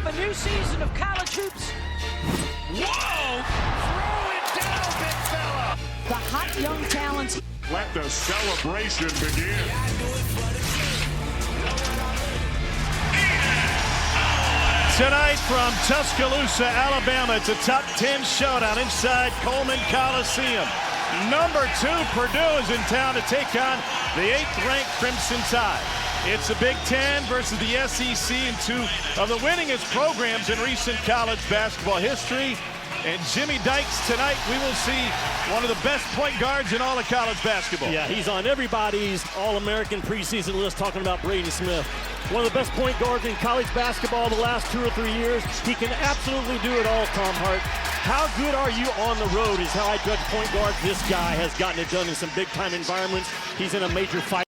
a new season of college hoops. Whoa! Throw it down, big fella! The hot young talents. Let the celebration begin. Tonight from Tuscaloosa, Alabama, it's a top 10 showdown inside Coleman Coliseum. Number 2, Purdue is in town to take on the 8th-ranked Crimson Tide. It's the Big Ten versus the SEC in 2 of the winningest programs in recent college basketball history. And Jimmy Dykes tonight, we will see one of the best point guards in all of college basketball. Yeah, he's on everybody's All-American preseason list talking about Braden Smith. One of the best point guards in college basketball the last 2 or 3 years. He can absolutely do it all, Tom Hart. How good are you on the road is how I judge point guards. This guy has gotten it done in some big-time environments. He's in a major fight.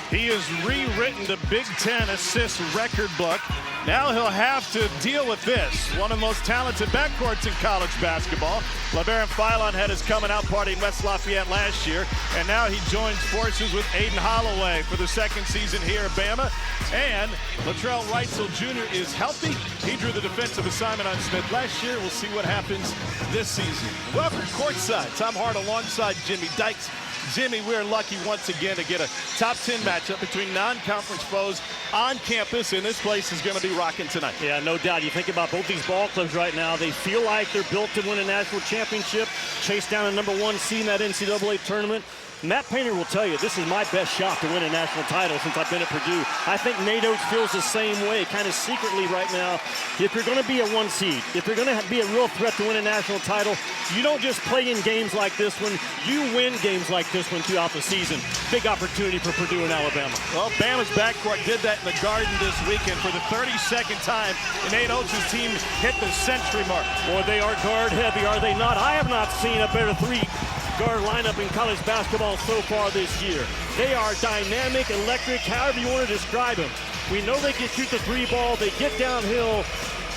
He has rewritten the Big Ten assist record book. Now he'll have to deal with this. One of the most talented backcourts in college basketball. LeBaron Philon had his coming out party in West Lafayette last year, and now he joins forces with Aiden Holloway for the 2nd season here at Bama. And Latrell Wrightsell Jr. is healthy. He drew the defensive assignment on Smith last year. We'll see what happens this season. Welcome courtside. Tom Hart alongside Jimmy Dykes. Jimmy, we're lucky once again to get a top 10 matchup between non-conference foes on campus, and this place is going to be rocking tonight. Yeah, no doubt. You think about both these ball clubs right now. They feel like they're built to win a national championship, chase down a number 1 seed in that NCAA tournament. Matt Painter will tell you, this is my best shot to win a national title since I've been at Purdue. I think Nate Oates feels the same way, kind of secretly right now. If you're going to be a 1 seed, if you're going to be a real threat to win a national title, you don't just play in games like this one. You win games like this one throughout the season. Big opportunity for Purdue and Alabama. Well, Bama's backcourt did that in the Garden this weekend for the 32nd time. Nate Oates' team hit the century mark. Boy, they are guard heavy, are they not? I have not seen a better 3-guard lineup in college basketball so far this year. They are dynamic, electric, however you want to describe them. We know they can shoot the 3 ball. They get downhill.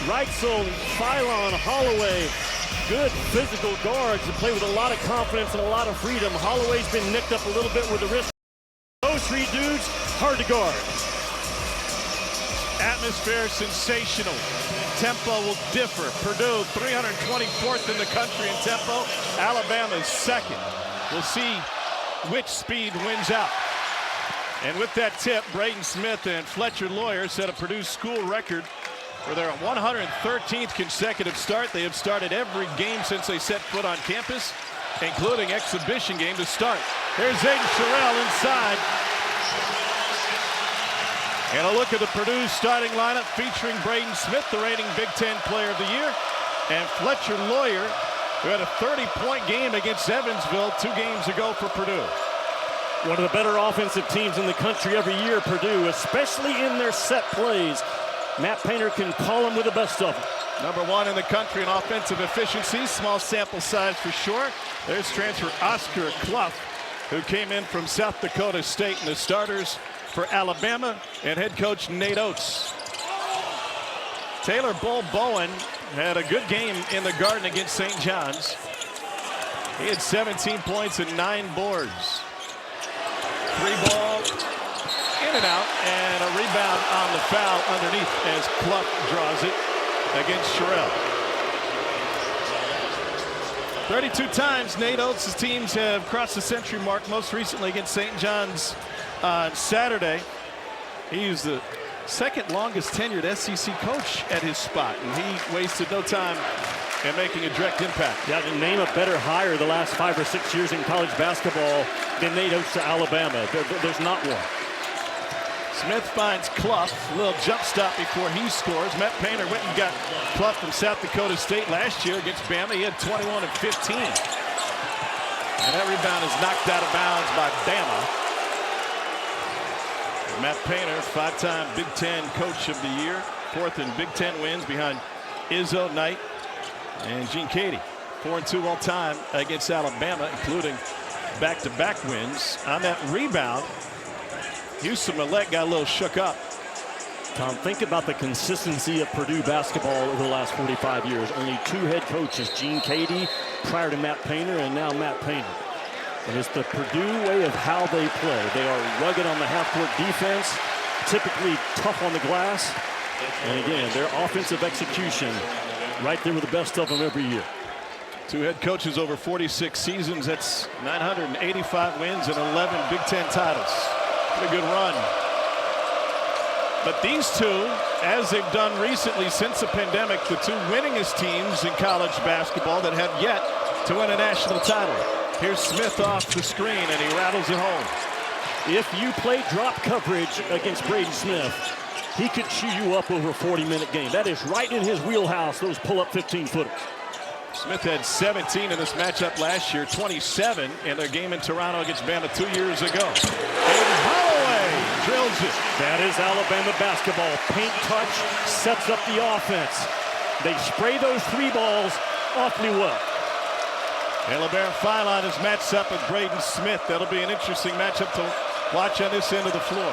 Wrightsell, Philon, Holloway, good physical guards that play with a lot of confidence and a lot of freedom. Holloway's been nicked up a little bit with the wrist. Those 3 dudes, hard to guard. Atmosphere sensational. Tempo will differ. Purdue 324th in the country in tempo. Alabama's 2nd. We'll see which speed wins out. And with that tip, Braden Smith and Fletcher Lawyer set a Purdue school record for their 113th consecutive start. They have started every game since they set foot on campus, including exhibition game to start. There's Aiden Sherrill inside. And a look at the Purdue starting lineup featuring Braden Smith, the reigning Big Ten Player of the Year, and Fletcher Lawyer, who had a 30-point game against Evansville 2 games ago for Purdue. One of the better offensive teams in the country every year, Purdue, especially in their set plays. Matt Painter can call them with the best of them. Number 1 in the country in offensive efficiency, small sample size for sure. There's transfer Oscar Clough, who came in from South Dakota State, and the starters for Alabama and head coach Nate Oates. Taylor Bull Bowen had a good game in the Garden against St. John's. He had 17 points and 9 boards. 3 ball in and out, and a rebound on the foul underneath as Clough draws it against Sherrill. 32 times Nate Oates' teams have crossed the century mark, most recently against St. John's on Saturday. He's the 2nd longest tenured SEC coach at his spot, and he wasted no time in making a direct impact. Yeah, to name a better hire the last 5 or 6 years in college basketball than Nate Oates to Alabama. There's not one. Smith finds Clough, a little jump stop before he scores. Matt Painter went and got Clough from South Dakota State last year against Bama. He had 21 and 15. And that rebound is knocked out of bounds by Bama. Matt Painter, 5-time Big Ten Coach of the Year, 4th in Big Ten wins behind Izzo, Knight, and Gene Cady. 4-2 all time against Alabama, including back-to-back wins. On that rebound, Houston Millett got a little shook up. Tom, think about the consistency of Purdue basketball over the last 45 years. Only 2 head coaches, Gene Cady prior to Matt Painter, and now Matt Painter. And it's the Purdue way of how they play. They are rugged on the half-court defense, typically tough on the glass, And again, their offensive execution right there with the best of them every year. Two head coaches over 46 seasons. That's 985 wins and 11 Big Ten titles. Pretty good run. But these two, as they've done recently since the pandemic, the two winningest teams in college basketball that have yet to win a national title. Here's Smith off the screen, and he rattles it home. If you play drop coverage against Braden Smith, he could chew you up over a 40-minute game. That is right in his wheelhouse, those pull-up 15-footers. Smith had 17 in this matchup last year, 27 in their game in Toronto against Bama 2 years ago. And Holloway drills it. That is Alabama basketball. Paint touch sets up the offense. They spray those three balls awfully well. And LeBaron Philon is matched up with Braden Smith. That'll be an interesting matchup to watch on this end of the floor.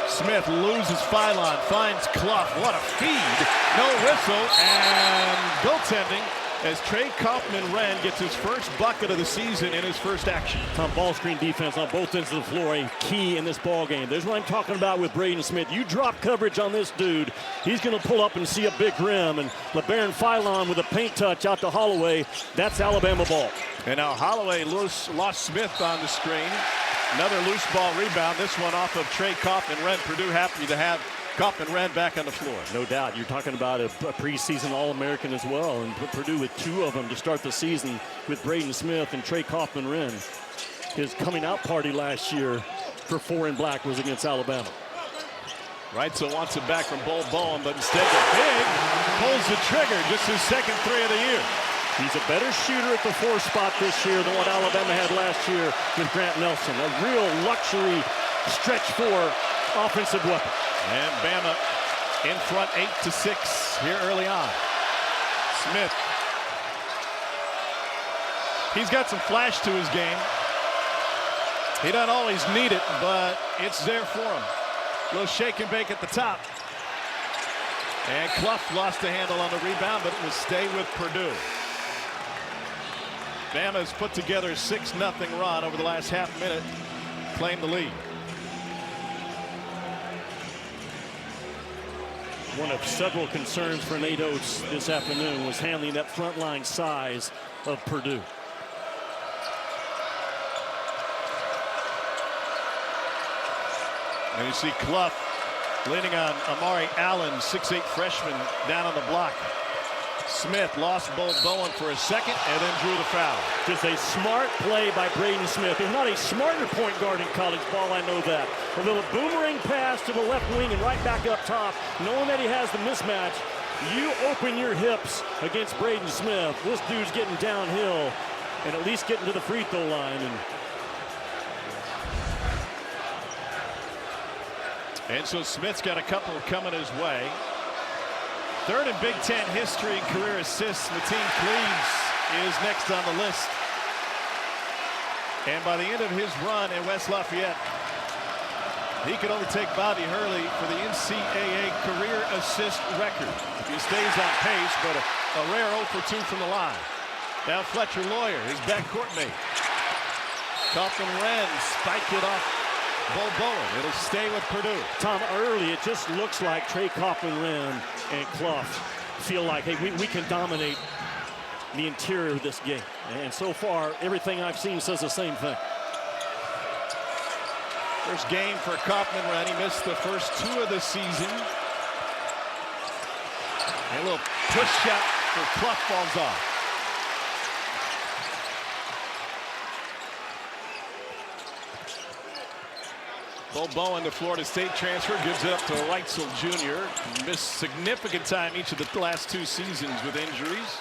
Smith loses Philon, finds Clough. What a feed. No whistle, and goaltending as Trey Kaufman-Renn gets his first bucket of the season in his first action. Tom, ball screen defense on both ends of the floor, a key in this ball game. There's what I'm talking about with Braden Smith. You drop coverage on this dude, he's going to pull up and see a big rim. And LeBaron Philon with a paint touch out to Holloway. That's Alabama ball. And now Holloway lost Smith on the screen. Another loose ball rebound. This one off of Trey Kaufman-Renn. Purdue happy to have Kaufman-Renn back on the floor. No doubt. You're talking about a preseason All-American as well. And Purdue with two of them to start the season with Braden Smith and Trey Kaufman-Renn. His coming out party last year for 4 in black was against Alabama. Reitzel wants it back from Bol Bowen, but instead the big pulls the trigger. Just his second three of the year. He's a better shooter at the 4 spot this year than what Alabama had last year with Grant Nelson. A real luxury stretch 4 offensive weapon. And Bama in front 8-6 here early on. Smith. He's got some flash to his game. He doesn't always need it, but it's there for him. A little shake and bake at the top. And Clough lost the handle on the rebound, but it will stay with Purdue. Bama has put together a 6-0 run over the last half minute, claimed the lead. One of several concerns for Nate Oates this afternoon was handling that front line size of Purdue. And you see Clough leaning on Amari Allen, 6'8" freshman, down on the block. Smith lost Bol Bowen for a second and then drew the foul. Just a smart play by Braden Smith. There's not a smarter point guard in college ball, I know that. A little boomerang pass to the left wing and right back up top. Knowing that he has the mismatch, you open your hips against Braden Smith. This dude's getting downhill and at least getting to the free throw line. And so Smith's got a couple coming his way. Third in Big Ten history in career assists. Mateen Cleaves is next on the list. And by the end of his run at West Lafayette, he could overtake Bobby Hurley for the NCAA career assist record if he stays on pace, but a rare 0 for 2 from the line. Now Fletcher Lawyer, his backcourt mate. Kaufman-Renn spiked it off Bol Bowen. It'll stay with Purdue. Tom, early it just looks like Trey Kaufman-Renn and Clough feel like, hey, we can dominate the interior of this game. And so far, everything I've seen says the same thing. First game for Kaufman-Renn. He missed the first 2 of the season. And a little push shot for Clough falls off. Bol Bowen, the Florida State transfer, gives it up to Reitzel Jr. Missed significant time each of the last 2 seasons with injuries.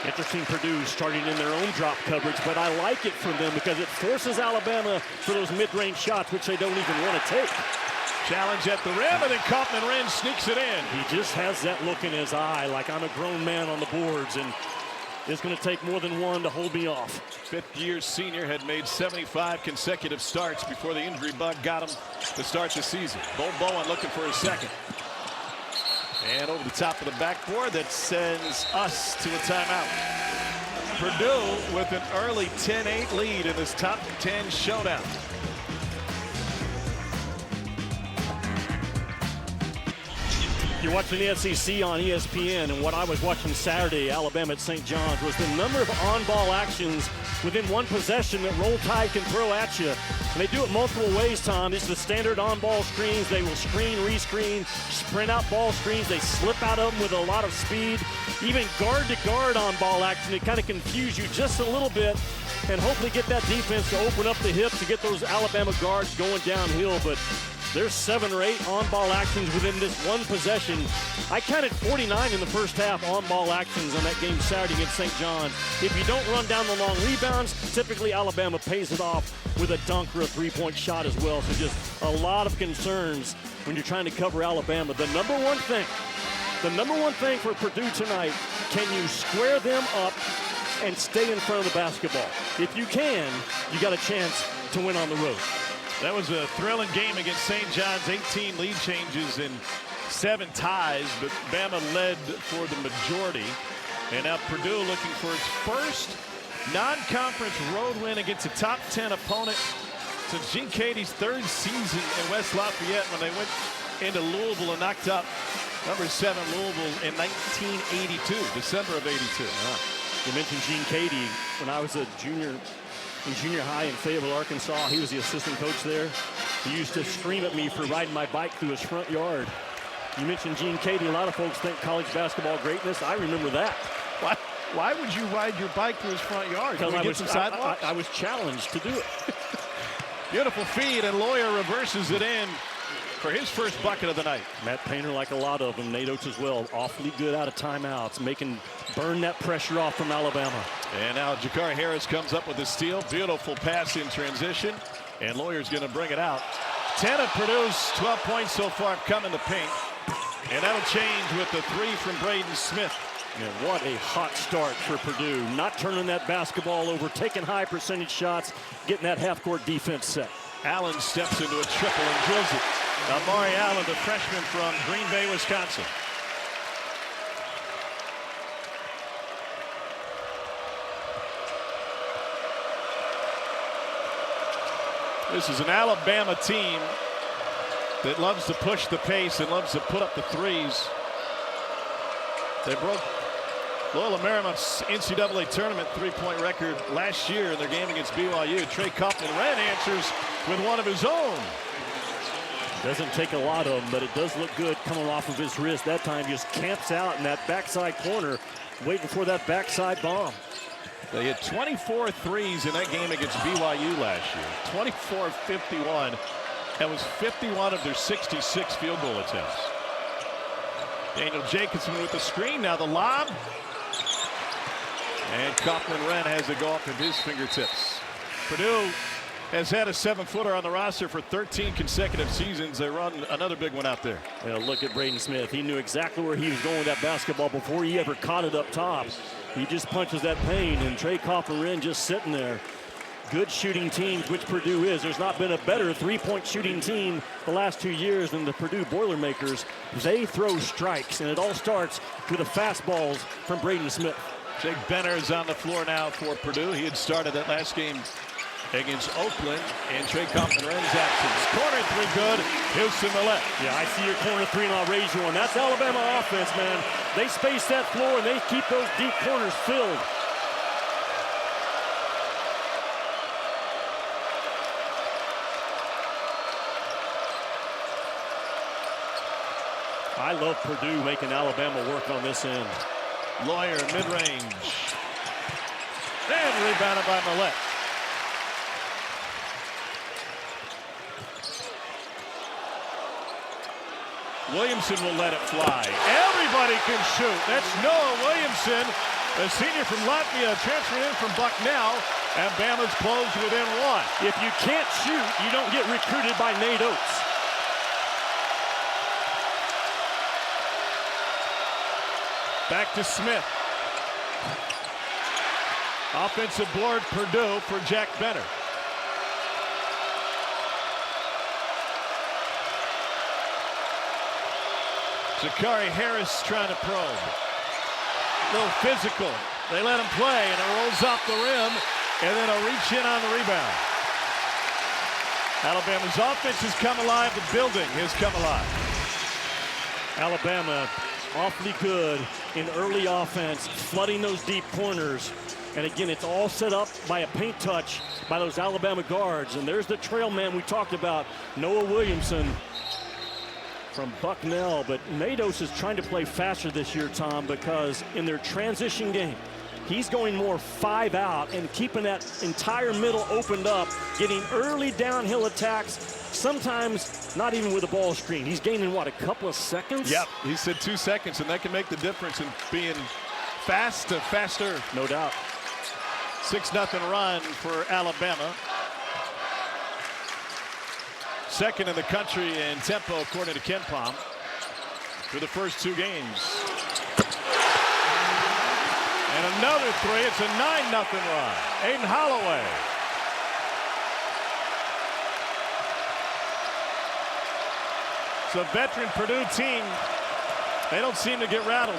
Interesting Purdue starting in their own drop coverage, but I like it from them because it forces Alabama for those mid-range shots, which they don't even want to take. Challenge at the rim, and then Kaufman-Renn sneaks it in. He just has that look in his eye like I'm a grown man on the boards, and it's going to take more than one to hold me off. Fifth-year senior had made 75 consecutive starts before the injury bug got him to start the season. Bol Bowen looking for his second. And over the top of the backboard, that sends us to a timeout. Purdue with an early 10-8 lead in this top 10 showdown. You're watching the SEC on ESPN, and what I was watching Saturday, Alabama at St. John's, was the number of on-ball actions within one possession that Roll Tide can throw at you. And they do it multiple ways, Tom. These are the standard on-ball screens. They will screen, rescreen, sprint out ball screens. They slip out of them with a lot of speed. Even guard-to-guard on-ball action, they kind of confuse you just a little bit and hopefully get that defense to open up the hips to get those Alabama guards going downhill. But there's 7 or 8 on-ball actions within this one possession. I counted 49 in the first half on-ball actions on that game Saturday against St. John's. If you don't run down the long rebounds, typically Alabama pays it off with a dunk or a three-point shot as well. So just a lot of concerns when you're trying to cover Alabama. The number one thing for Purdue tonight, can you square them up and stay in front of the basketball? If you can, you got a chance to win on the road. That was a thrilling game against St. John's. 18 lead changes and 7 ties, but Bama led for the majority. And now Purdue looking for its first non-conference road win against a top 10 opponent since Gene Katie's 3rd season in West Lafayette when they went into Louisville and knocked out number 7 Louisville in 1982, December of 82. You mentioned Gene Katie. When I was a junior in junior high in Fayetteville, Arkansas, he was the assistant coach there. He used to scream at me for riding my bike through his front yard. You mentioned Gene Katie. A lot of folks think college basketball greatness. I remember that. Why would you ride your bike through his front yard? Because I was challenged to do it. Beautiful feed, and Lawyer reverses it in for his first bucket of the night. Matt Painter, like a lot of them, Nate Oates as well, awfully good out of timeouts, burn that pressure off from Alabama. And now Jakari Harris comes up with a steal. Beautiful pass in transition, and Lawyer's going to bring it out. 10 of Purdue's 12 points so far have come in the paint, and that'll change with the 3 from Braden Smith. And what a hot start for Purdue. Not turning that basketball over, taking high percentage shots, getting that half-court defense set. Allen steps into a triple and drills it. Amari Allen, the freshman from Green Bay, Wisconsin. This is an Alabama team that loves to push the pace and loves to put up the threes. They broke Loyola Marymount's NCAA tournament three-point record last year in their game against BYU. Trey Kaufman-Renn answers with one of his own. Doesn't take a lot of them, but it does look good coming off of his wrist. That time just camps out in that backside corner, waiting for that backside bomb. They hit 24 threes in that game against BYU last year. 24 of 51. That was 51 of their 66 field goal attempts. Daniel Jacobson with the screen. Now the lob. And Kaufman-Renn has it go off of his fingertips. Purdue has had a 7-footer on the roster for 13 consecutive seasons. They run another big one out there. Well, look at Braden Smith. He knew exactly where he was going with that basketball before he ever caught it up top. He just punches that paint, and Trey Kaufman-Renn just sitting there. Good shooting teams, which Purdue is. There's not been a better three-point shooting team the last 2 years than the Purdue Boilermakers. They throw strikes, and it all starts with the fastballs from Braden Smith. Jake Benner is on the floor now for Purdue. He had started that last game against Oakland, and Trey Kaufman-Renn's absence. Corner 3 good. Houston the left. Yeah, I see your corner 3, and I'll raise you one. That's Alabama offense, man. They space that floor, and they keep those deep corners filled. I love Purdue making Alabama work on this end. Lawyer mid-range. And rebounded by Millett. Williamson will let it fly. Everybody can shoot. That's Noah Williamson, a senior from Latvia, transferred in from Bucknell, and Bama's closed within 1. If you can't shoot, you don't get recruited by Nate Oates. Back to Smith. Offensive board Purdue for Jack Benner. Jakari Harris trying to probe. A little physical. They let him play, and it rolls off the rim, and then a reach in on the rebound. Alabama's offense has come alive. The building has come alive. Alabama awfully good in early offense, flooding those deep corners. And again, it's all set up by a paint touch by those Alabama guards. And there's the trail man we talked about, Noah Williamson from Bucknell. But Matos is trying to play faster this year, Tom, because in their transition game, he's going more 5 out and keeping that entire middle opened up, getting early downhill attacks, sometimes not even with a ball screen. He's gaining, what, a couple of seconds? Yep, he said 2 seconds, and that can make the difference in being fast to faster. No doubt. 6-0 run for Alabama. Second in the country in tempo, according to Ken Pom, for the first 2 games. And another 3. It's a 9-0 run. Aiden Holloway. It's a veteran Purdue team. They don't seem to get rattled.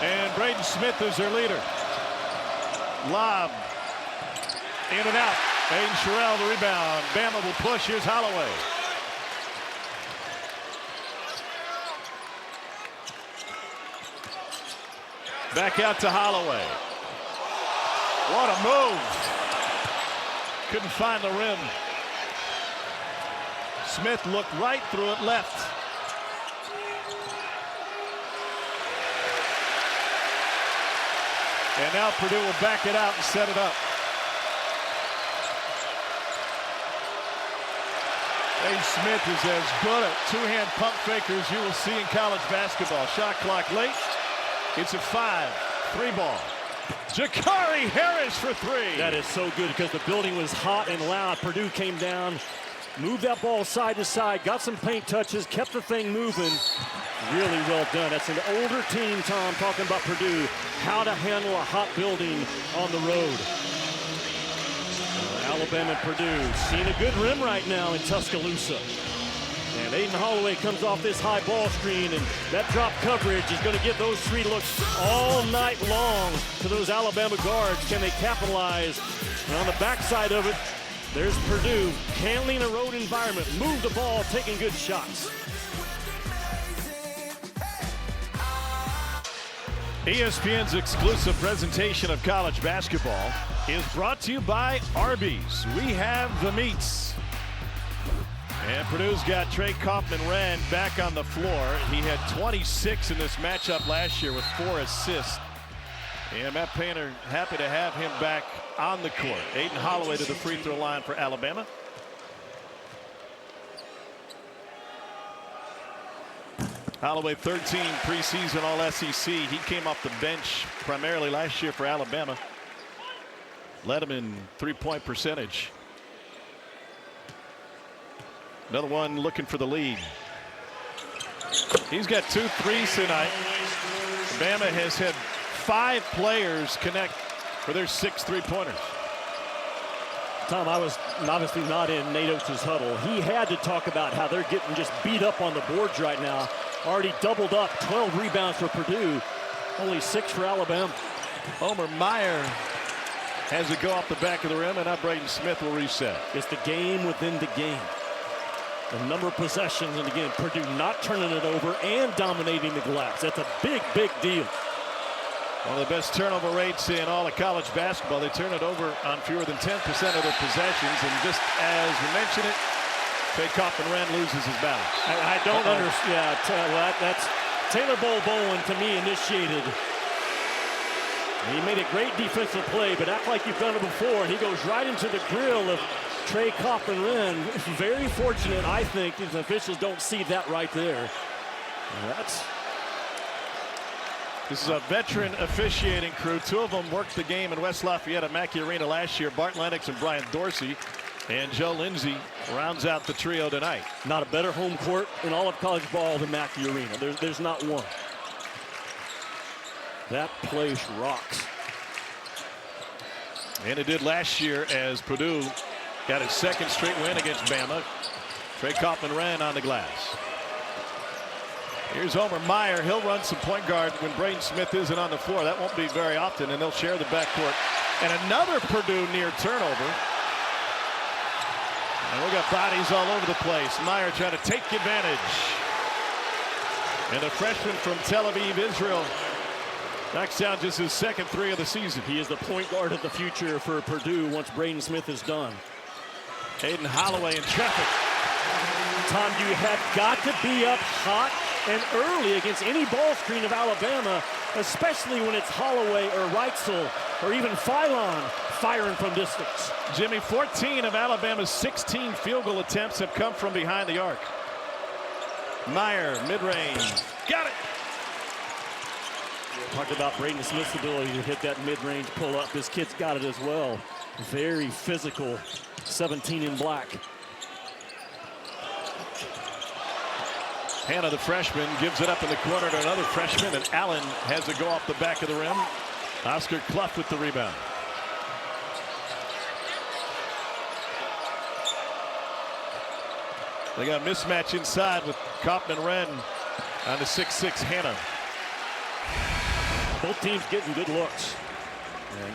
And Braden Smith is their leader. Lob. In and out. Aiden Sherrill the rebound. Bama will push. Here's Holloway. Back out to Holloway. What a move. Couldn't find the rim. Smith looked right through it left. And now Purdue will back it out and set it up. Dave Smith is as good at two-hand pump faker as you will see in college basketball. Shot clock late. It's a 5-3 ball. Jakari Harris for 3. That is so good because the building was hot and loud. Purdue came down, moved that ball side to side, got some paint touches, kept the thing moving. Really well done. That's an older team, Tom, talking about Purdue, how to handle a hot building on the road. Alabama and Purdue seeing a good rim right now in Tuscaloosa. And Aiden Holloway comes off this high ball screen, and that drop coverage is going to give those 3 looks all night long to those Alabama guards. Can they capitalize? And on the backside of it, there's Purdue handling a road environment, move the ball, taking good shots. ESPN's exclusive presentation of college basketball is brought to you by Arby's. We have the meats. And Purdue's got Trey Kaufman-Wren back on the floor. He had 26 in this matchup last year with 4 assists. And Matt Painter happy to have him back on the court. Aiden Holloway to the free throw line for Alabama. Holloway 13 preseason All-SEC. He came off the bench primarily last year for Alabama. Led him in three-point percentage. Another one looking for the lead. He's got 2 threes tonight. Alabama has had 5 players connect for their 6 three-pointers. Tom, I was obviously not in Nate Oates' huddle. He had to talk about how they're getting just beat up on the boards right now. Already doubled up, 12 rebounds for Purdue, only 6 for Alabama. Homer Meyer has it go off the back of the rim, and now Braden Smith will reset. It's the game within the game. The number of possessions, and again, Purdue not turning it over and dominating the glass. That's a big, big deal. One of the best turnover rates in all of college basketball. They turn it over on fewer than 10% of their possessions, and just as we mentioned it, Trey Kaufman-Wren loses his balance. I don't understand. Yeah, that's Taylor Bowen to me initiated. He made a great defensive play, but act like you've done it before, and he goes right into the grill of Trey Kaufman-Wren. Very fortunate, I think, these officials don't see that right there. This is a veteran officiating crew. 2 of them worked the game in West Lafayette at Mackey Arena last year. Bart Lennox and Brian Dorsey. And Joe Lindsay rounds out the trio tonight. Not a better home court in all of college ball than Mackey Arena. There's not one. That place rocks. And it did last year as Purdue got its 2nd straight win against Bama. Trey Kaufman-Wren on the glass. Here's Homer Meyer. He'll run some point guard when Braden Smith isn't on the floor. That won't be very often, and they'll share the backcourt. And another Purdue near turnover. And we got bodies all over the place. Meyer trying to take advantage. And the freshman from Tel Aviv, Israel, knocks down just his second three of the season. He is the point guard of the future for Purdue once Braden Smith is done. Hayden Holloway in traffic. Tom, you have got to be up hot and early against any ball screen of Alabama, especially when it's Holloway or Reitzel or even Philon firing from distance. Jimmy, 14 of Alabama's 16 field goal attempts have come from behind the arc. Meyer, mid-range. Got it! Talked about Braden Smith's ability to hit that mid-range pull-up. This kid's got it as well. Very physical, 17 in black. Hannah, the freshman, gives it up in the corner to another freshman, and Allen has it go off the back of the rim. Oscar Clough with the rebound. They got a mismatch inside with Kaufman-Wren on the 6'6" Hannah. Both teams getting good looks. And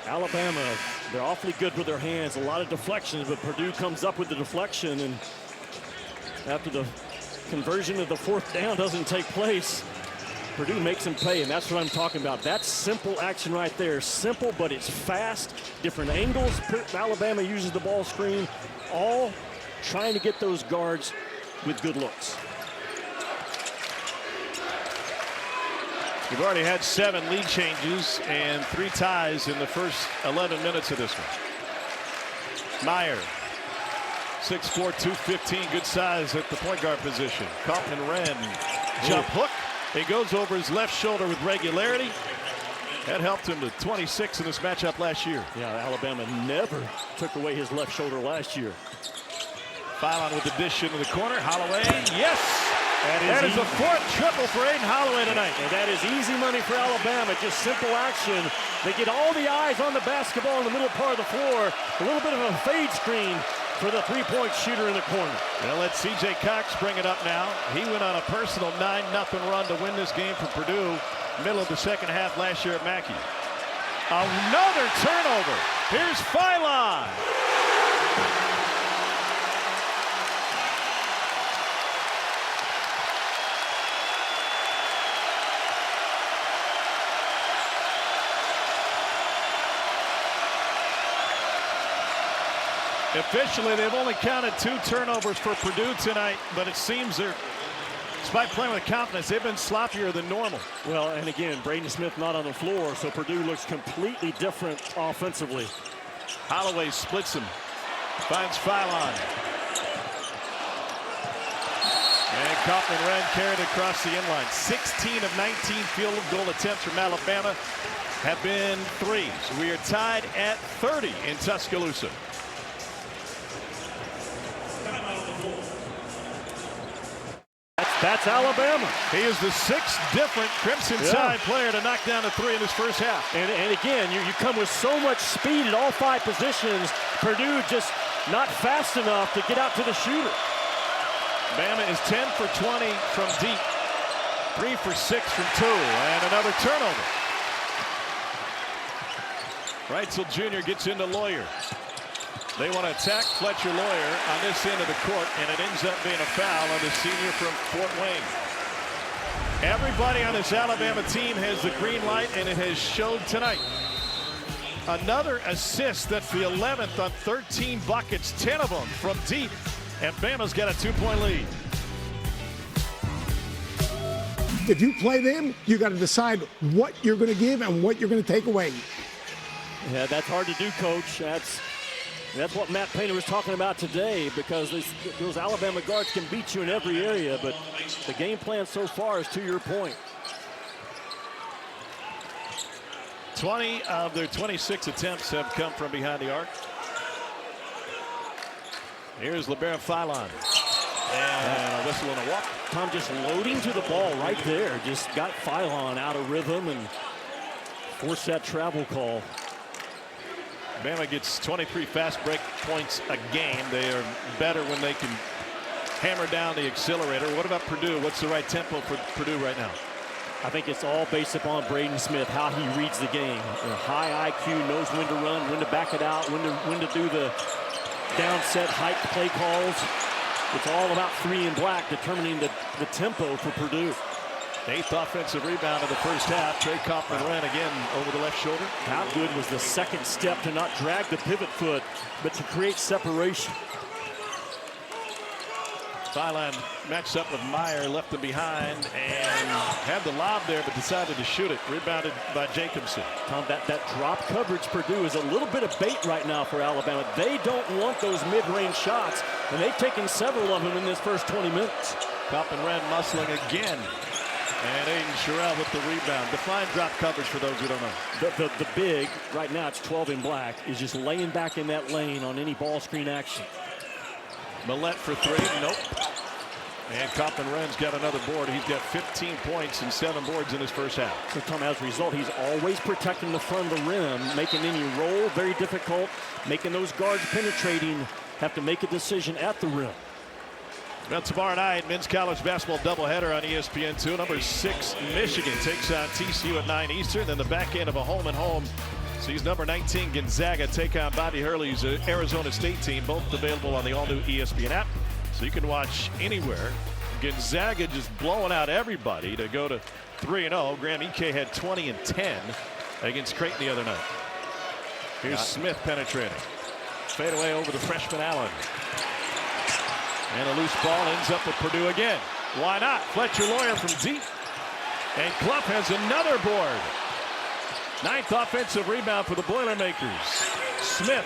Alabama, they're awfully good with their hands. A lot of deflections, but Purdue comes up with the deflection, and after the conversion of the fourth down doesn't take place, Purdue makes them pay, and that's what I'm talking about. That's simple action right there. Simple, but it's fast. Different angles. Alabama uses the ball screen, all trying to get those guards with good looks. We've already had 7 lead changes and 3 ties in the first 11 minutes of this one. Meyer, 6'4", 215, good size at the point guard position. Kaufman-Wren, jump hook. He goes over his left shoulder with regularity. That helped him to 26 in this matchup last year. Yeah, Alabama never took away his left shoulder last year. Philon with the dish into the corner. Holloway, yes! That is a 4th triple for Aiden Holloway tonight. And that is easy money for Alabama. Just simple action. They get all the eyes on the basketball in the middle part of the floor. A little bit of a fade screen for the three-point shooter in the corner. Well, let C.J. Cox bring it up now. He went on a personal 9-0 run to win this game for Purdue, middle of the second half last year at Mackey. Another turnover. Here's Philon. Officially, they've only counted 2 turnovers for Purdue tonight, but it seems they're, despite playing with confidence, they've been sloppier than normal. Well, and again, Braden Smith not on the floor, so Purdue looks completely different offensively. Holloway splits him, finds Philon. And Kaufman-Wren carried across the inline. 16 of 19 field goal attempts from Alabama have been threes. We are tied at 30 in Tuscaloosa. That's Alabama. He is the 6th different Crimson Tide player to knock down a 3 in this first half. And again, you come with so much speed at all 5 positions. Purdue just not fast enough to get out to the shooter. Bama is 10 for 20 from deep. 3 for 6 from 2. And another turnover. Reitzel Jr. gets into Lawyer. They want to attack Fletcher Lawyer on this end of the court, and it ends up being a foul on the senior from Fort Wayne. Everybody on this Alabama team has the green light, and it has showed tonight. Another assist, that's the 11th on 13 buckets, 10 of them from deep, and Bama's got a 2-point lead. If you play them, you got to decide what you're going to give and what you're going to take away. Yeah, that's hard to do, Coach. That's what Matt Painter was talking about today, because those Alabama guards can beat you in every area, but the game plan so far is to your point. 20 of their 26 attempts have come from behind the arc. Here's LeBaron Philon. And a whistle and a walk. Tom just loading to the ball right there. Just got Philon out of rhythm and forced that travel call. Bama gets 23 fast break points a game. They are better when they can hammer down the accelerator. What about Purdue? What's the right tempo for Purdue right now? I think it's all based upon Braden Smith, how he reads the game. High IQ, knows when to run, when to back it out, when to do the down set, hike play calls. It's all about 3 and black, determining the tempo for Purdue. 8th offensive rebound of the first half. Trey Kaufman ran again over the left shoulder. How good was the second step to not drag the pivot foot, but to create separation? Thailand matched up with Meyer, left him behind, and had the lob there, but decided to shoot it. Rebounded by Jacobson. Tom, that drop coverage Purdue is a little bit of bait right now for Alabama. They don't want those mid-range shots, and they've taken several of them in this first 20 minutes. Kaufman ran muscling again. And Aiden Sherrill with the rebound. Define drop coverage for those who don't know. The big, right now it's 12 in black, is just laying back in that lane on any ball screen action. Millette for 3, nope. And Kaufman Wren's got another board. He's got 15 points and 7 boards in his first half. So Tom, as a result, he's always protecting the front of the rim, making any roll very difficult, making those guards penetrating, have to make a decision at the rim. Now tomorrow night, men's college basketball doubleheader on ESPN2. Number 6, Michigan takes on TCU at 9 Eastern. Then the back end of a home-and-home sees number 19 Gonzaga take on Bobby Hurley's Arizona State team. Both available on the all-new ESPN app, so you can watch anywhere. Gonzaga just blowing out everybody to go to 3-0. Graham Ike had 20 and 10 against Creighton the other night. Here's Smith penetrating. Fade away over the freshman Allen. And a loose ball ends up with Purdue again. Why not? Fletcher Lawyer from deep. And Clough has another board. 9th offensive rebound for the Boilermakers. Smith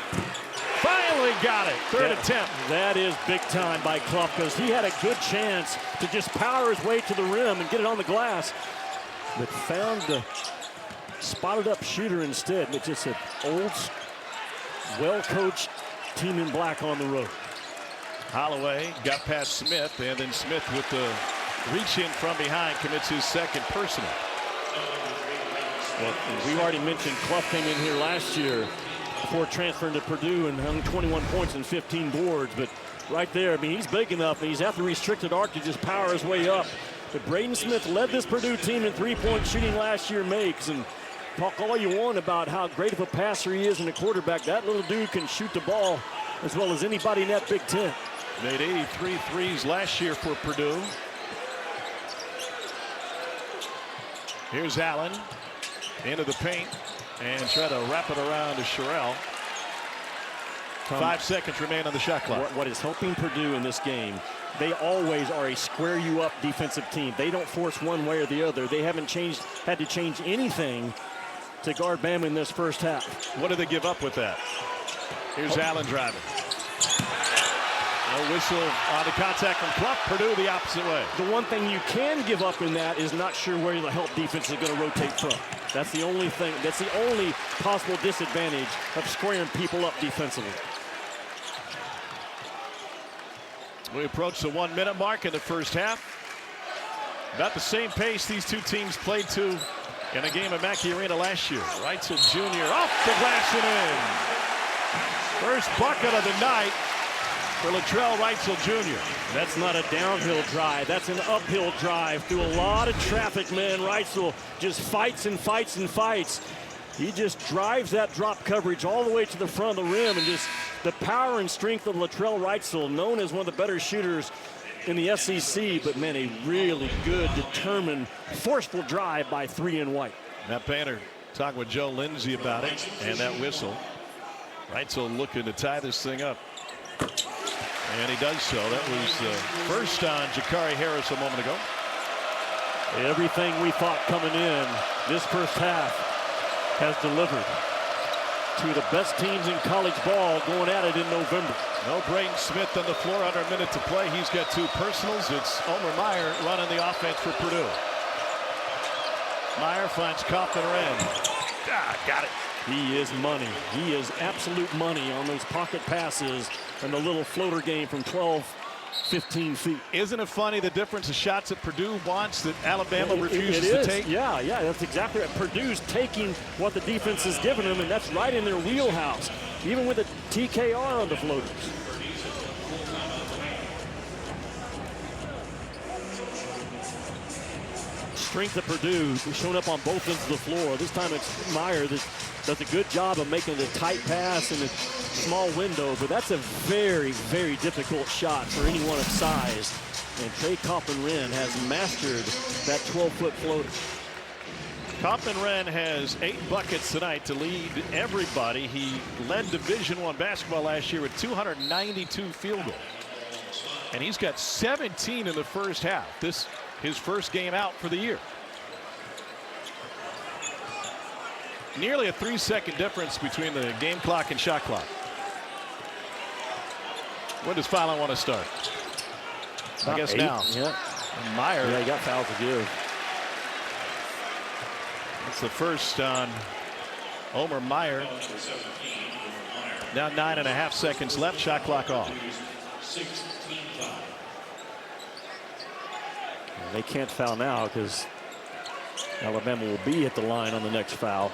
finally got it. Third attempt. That is big time by Clough, because he had a good chance to just power his way to the rim and get it on the glass. But found the spotted up shooter instead. It's just an old, well-coached team in black on the road. Holloway got past Smith, and then Smith with the reach in from behind commits his second personal. Well, we already mentioned Clough came in here last year before transferring to Purdue and hung 21 points and 15 boards. But right there, I mean, he's big enough, and he's at the restricted arc to just power his way up. But Braden Smith led this Purdue team in three-point shooting last year makes. And talk all you want about how great of a passer he is and a quarterback. That little dude can shoot the ball as well as anybody in that Big Ten. Made 83 threes last year for Purdue. Here's Allen into the paint and try to wrap it around to Sherrill. 5 seconds remain on the shot clock. What is helping Purdue in this game, they always are a square you up defensive team. They don't force one way or the other. They haven't had to change anything to guard Bama in this first half. What do they give up with that? Here's Allen driving. No whistle on the contact from Clough. Purdue the opposite way. The one thing you can give up in that is not sure where the help defense is going to rotate from. That's the only thing. That's the only possible disadvantage of squaring people up defensively. We approach the 1-minute mark in the first half. About the same pace these two teams played to in a game at Mackey Arena last year. Reitzel Jr. off the glass and in. First bucket of the night for Latrell Reitzel Jr. That's not a downhill drive. That's an uphill drive through a lot of traffic, man. Reitzel just fights and fights and fights. He just drives that drop coverage all the way to the front of the rim, and just the power and strength of Latrell Reitzel, known as one of the better shooters in the SEC, but man, a really good, determined, forceful drive by 3 and White. Matt Painter talking with Joe Lindsay about it, and that whistle. Reitzel looking to tie this thing up. And he does so. That was first on Jakari Harris a moment ago. Everything we thought coming in this first half has delivered. Two of the best teams in college ball going at it in November. No Braden Smith on the floor under a minute to play. He's got 2 personals. It's Omer Meyer running the offense for Purdue. Meyer finds Kaufman Wren. Got it. He is money. He is absolute money on those pocket passes and the little floater game from 12, 15 feet. Isn't it funny the difference of shots that Purdue wants that Alabama refuses to take? Yeah, that's exactly right. Purdue's taking what the defense is giving them, and that's right in their wheelhouse, even with a TKR on the floaters. Strength of Purdue showing up on both ends of the floor. This time it's Meyer that does a good job of making the tight pass and small window, but that's a very, very difficult shot for anyone of size. And Trey Kaufman-Renn has mastered that 12-foot floater. Kaufman-Renn has 8 buckets tonight to lead everybody. He led Division I basketball last year with 292 field goals. And he's got 17 in the first half. This his first game out for the year. Nearly a 3-second difference between the game clock and shot clock. When does Fallon want to start? I guess 8, now. Yeah. And Meyer. Yeah, he got fouled to give. It's the first on Omer Meyer. Now 9.5 seconds left. Shot clock off. They can't foul now because Alabama will be at the line on the next foul.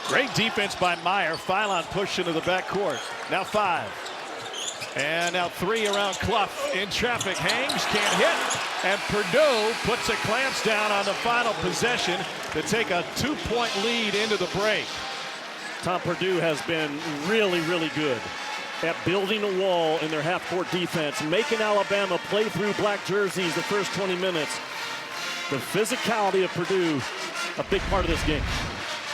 Great defense by Meyer. Philon pushed into the backcourt. Now 5. And now 3 around Clough in traffic. Hangs, can't hit. And Purdue puts a clamps down on the final possession to take a 2-point lead into the break. Tom, Purdue has been really, really good at building a wall in their half-court defense, making Alabama play through black jerseys the first 20 minutes. The physicality of Purdue, a big part of this game.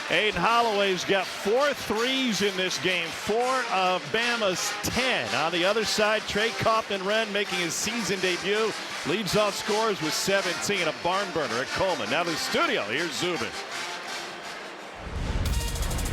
Aiden Holloway's got 4 threes in this game, 4 of Bama's 10. On the other side, Trey Kaufman-Renn making his season debut. Leads off scores with 17, a barn burner at Coleman. Now to the studio, here's Zubin.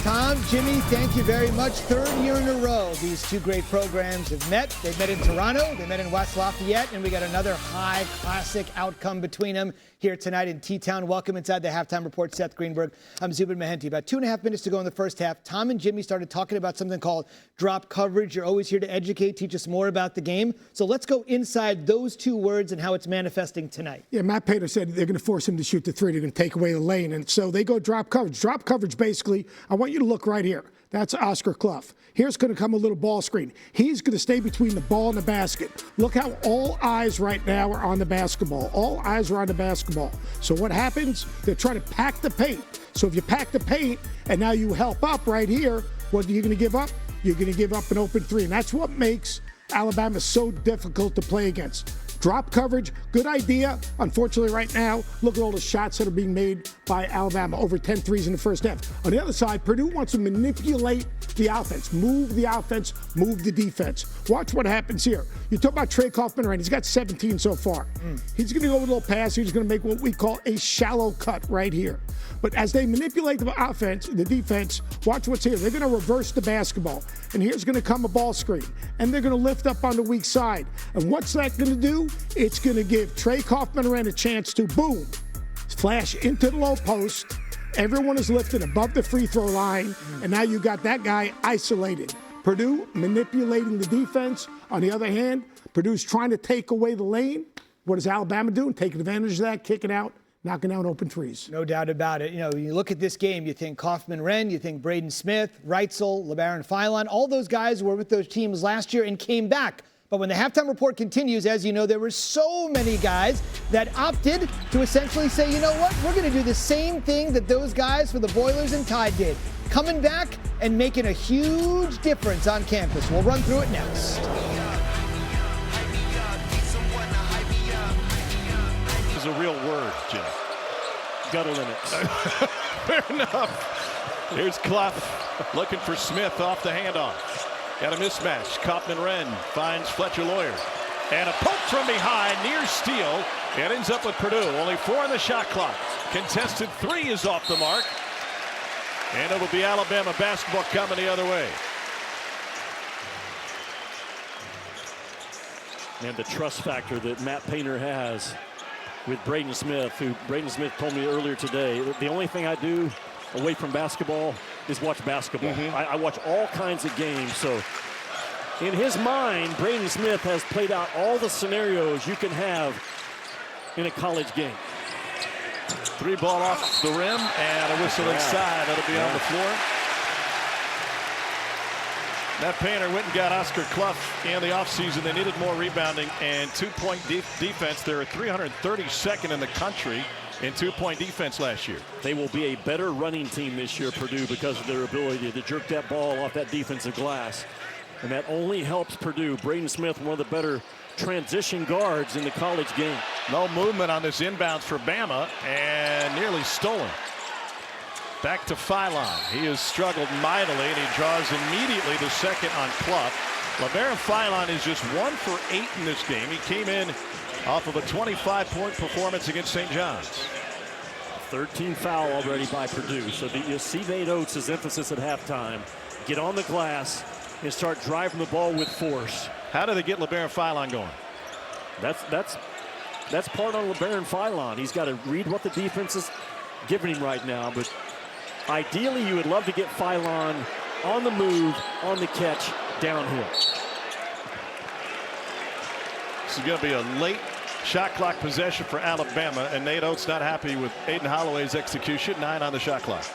Tom, Jimmy, thank you very much. 3rd year in a row, these two great programs have met. They met in Toronto, they met in West Lafayette, and we got another high classic outcome between them here tonight in T-Town. Welcome inside the Halftime Report, Seth Greenberg. I'm Zubin Mehenti. About 2.5 minutes to go in the first half. Tom and Jimmy started talking about something called drop coverage. You're always here to educate, teach us more about the game. So let's go inside those 2 words and how it's manifesting tonight. Yeah, Matt Painter said they're going to force him to shoot the 3. They're going to take away the lane. And so they go drop coverage. Drop coverage, basically, I want you to look right here. That's Oscar Clough. Here's going to come a little ball screen. He's going to stay between the ball and the basket. Look how all eyes right now are on the basketball. All eyes are on the basketball. So what happens? They're trying to pack the paint. So if you pack the paint and now you help up right here, what are you going to give up? You're going to give up an open 3. And that's what makes Alabama so difficult to play against. Drop coverage, good idea. Unfortunately, right now, look at all the shots that are being made by Alabama. Over 10 threes in the first half. On the other side, Purdue wants to manipulate the offense, move the offense, move the defense. Watch what happens here. You talk about Trey Kaufman-Renn. He's got 17 so far. He's going to go with a little pass. He's going to make what we call a shallow cut right here. But as they manipulate the offense, the defense, watch what's here. They're going to reverse the basketball. And here's going to come a ball screen. And they're going to lift up on the weak side. And what's that going to do? It's going to give Trey Kaufman-Renn a chance to, boom, flash into the low post. Everyone is lifted above the free throw line. And now you got that guy isolated. Purdue manipulating the defense. On the other hand, Purdue's trying to take away the lane. What does Alabama do? Taking advantage of that, kicking out, knocking down open 3s. No doubt about it. You know, you look at this game, you think Kaufman-Renn, you think Braden Smith, Reitzel, LeBaron Philon, all those guys were with those teams last year and came back. But when the halftime report continues, as you know, there were so many guys that opted to essentially say, you know what, we're going to do the same thing that those guys for the Boilers and Tide did. Coming back and making a huge difference on campus. We'll run through it next. This is a real word, Jim. Gutter limits. Fair enough. Here's Clough looking for Smith off the handoff. Got a mismatch. Kaufman-Renn finds Fletcher Lawyer. And a poke from behind, near steal. It ends up with Purdue. Only 4 in the shot clock. Contested 3 is off the mark. And it will be Alabama basketball coming the other way. And the trust factor that Matt Painter has with Braden Smith, who Braden Smith told me earlier today, the only thing I do away from basketball is watch basketball. I watch all kinds of games. So in his mind, Braden Smith has played out all the scenarios you can have in a college game. 3 ball off the rim and a whistle inside. That'll be on the floor. Matt Painter went and got Oscar Clough in the offseason. They needed more rebounding and 2-point defense. They're 332nd in the country. in two-point defense last year. They will be a better running team this year, Purdue, because of their ability to jerk that ball off that defensive glass. And that only helps Purdue. Braden Smith, one of the better transition guards in the college game. No movement on this inbounds for Bama, and nearly stolen. Back to Philon. He has struggled mightily, and he draws immediately the second on Clough. LeBaron Philon is just 1 for 8 in this game. He came in off of a 25-point performance against St. John's. 13 foul already by Purdue. So you see Nate Oates' emphasis at halftime. Get on the glass and start driving the ball with force. How do they get LeBaron Philon going? That's part on LeBaron Philon. He's got to read what the defense is giving him right now. But ideally, you would love to get Philon on the move, on the catch, downhill. This is going to be a late shot clock possession for Alabama, and Nate Oates not happy with Aiden Holloway's execution. 9 on the shot clock.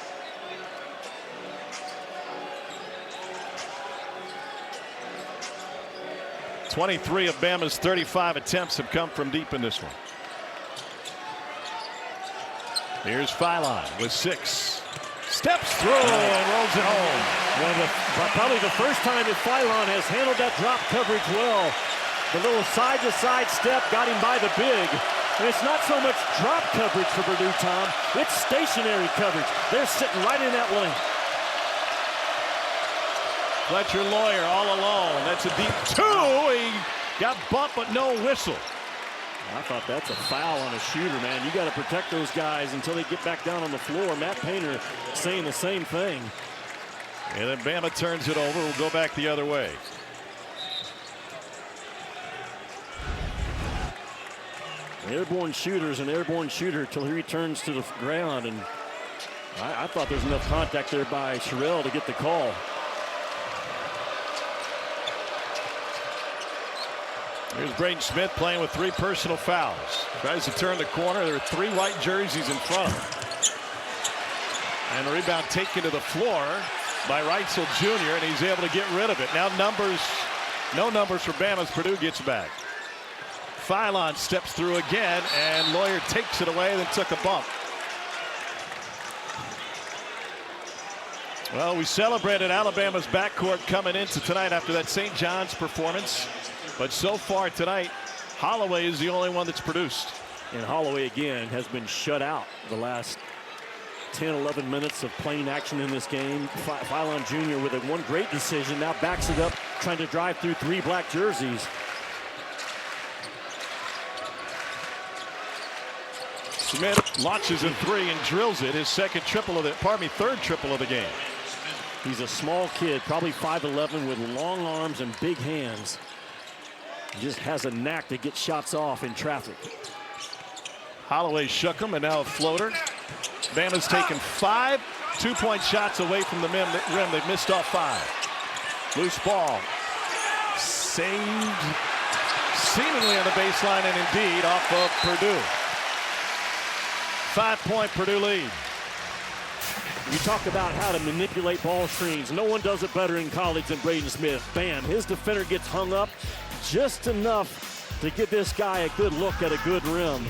.23 of Bama's 35 attempts have come from deep in this one. Here's Philon with 6. Steps through and rolls it home. Probably the first time that Philon has handled that drop coverage well. The little side-to-side step got him by the big. And it's not so much drop coverage for Purdue, Tom. It's stationary coverage. They're sitting right in that lane. Fletcher Lawyer all alone. That's a deep 2. He got bumped, but no whistle. I thought that's a foul on a shooter, man. You got to protect those guys until they get back down on the floor. Matt Painter saying the same thing. And then Bama turns it over. We'll go back the other way. Airborne shooter's an airborne shooter till he returns to the ground. And I thought there was enough contact there by Sherrill to get the call. Here's Braden Smith playing with 3 personal fouls. Tries to turn the corner. There are 3 white jerseys in front of him. And the rebound taken to the floor by Reitzel Jr., and he's able to get rid of it. Now no numbers for Bama as Purdue gets back. Philon steps through again, and Lawyer takes it away, then took a bump. Well, we celebrated Alabama's backcourt coming into tonight after that St. John's performance. But so far tonight, Holloway is the only one that's produced. And Holloway, again, has been shut out the last 10, 11 minutes of playing action in this game. Philon Jr. with one great decision, now backs it up, trying to drive through 3 black jerseys. Smith launches a 3 and drills it. His third triple of the game. He's a small kid, probably 5'11", with long arms and big hands. He just has a knack to get shots off in traffic. Holloway shook him, and now a floater. Bama's taken 5 two-point shots away from the rim. They've missed off 5. Loose ball. Saved seemingly on the baseline, and indeed off of Purdue. 5-point Purdue lead. You talk about how to manipulate ball screens. No one does it better in college than Braden Smith. Bam, his defender gets hung up just enough to give this guy a good look at a good rim.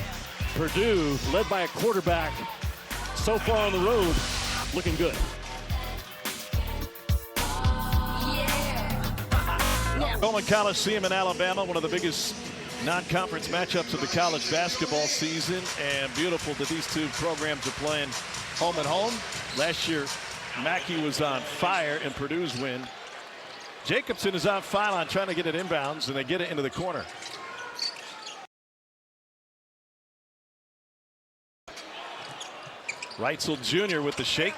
Purdue, led by a quarterback, so far on the road, looking good. Coleman Coliseum in Alabama, one of the biggest non-conference matchups of the college basketball season, and beautiful that these two programs are playing home and home. Last year, Mackey was on fire in Purdue's win. Jacobson is on Philon trying to get it inbounds, and they get it into the corner. Reitzel Jr. with the shake.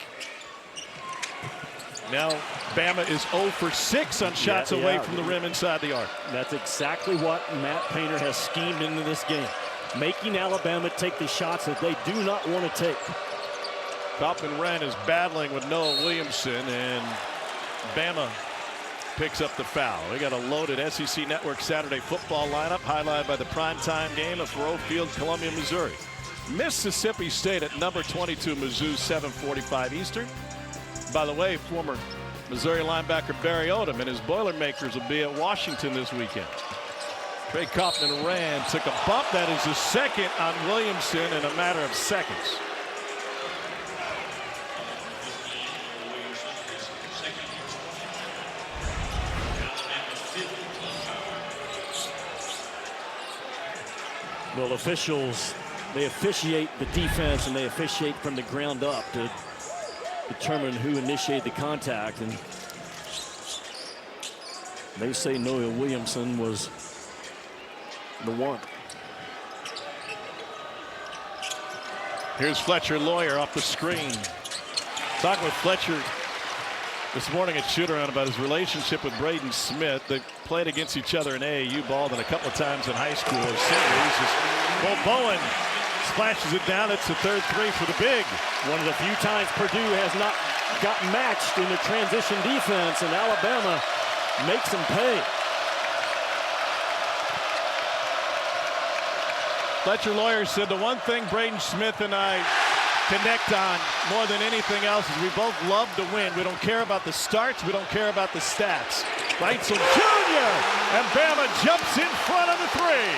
Now Bama is 0 for 6 on shots away from the rim inside the arc. That's exactly what Matt Painter has schemed into this game, making Alabama take the shots that they do not want to take. Kaufman Wren is battling with Noah Williamson, and Bama picks up the foul. We got a loaded SEC Network Saturday football lineup, highlighted by the primetime game of Faurot Field, Columbia, Missouri. Mississippi State at number 22, Mizzou, 7:45 Eastern. By the way, former Missouri linebacker Barry Odom and his Boilermakers will be at Washington this weekend. Trey Kaufman ran, took a bump. That is his second on Williamson in a matter of seconds. Well, officials, they officiate the defense and they officiate from the ground up to determine who initiated the contact. And they say Noah Williamson was the one. Here's Fletcher Lawyer off the screen. Talking with Fletcher this morning at shoot-around about his relationship with Braden Smith. They played against each other in AAU ball and a couple of times in high school as seniors. Well, Bowen splashes it down. It's the third three for the big. One of the few times Purdue has not got matched in the transition defense, and Alabama makes them pay. Fletcher Lawyer said the one thing Braden Smith and I connect on more than anything else is we both love to win. We don't care about the starts. We don't care about the stats. Reitzel Jr. and Bama jumps in front of the three.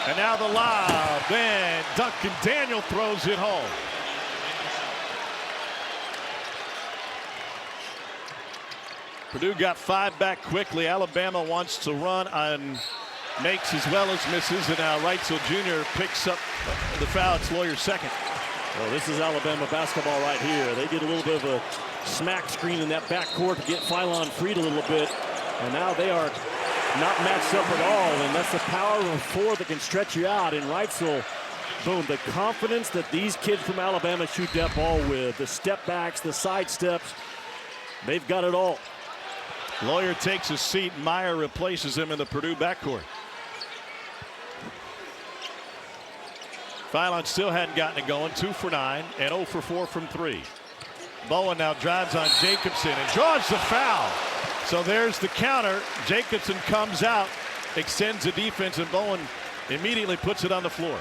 And now the lob, and Duncan Daniel throws it home. Purdue got 5 back quickly. Alabama wants to run on makes as well as misses, and now Reitzel Jr. picks up the foul. It's Lawyer's second. Well, this is Alabama basketball right here. They did a little bit of a smack screen in that backcourt to get Phylon freed a little bit, and now they are not matched up at all, and that's the power of 4 that can stretch you out. And Reitzel, boom, the confidence that these kids from Alabama shoot that ball with, the step backs, the side steps, they've got it all. Lawyer takes a seat. Meyer replaces him in the Purdue backcourt. Phylon still hadn't gotten it going. 2 for 9 and 0 for 4 from 3. Bowen now drives on Jacobson and draws the foul. So there's the counter. Jacobson comes out, extends the defense, and Bowen immediately puts it on the floor.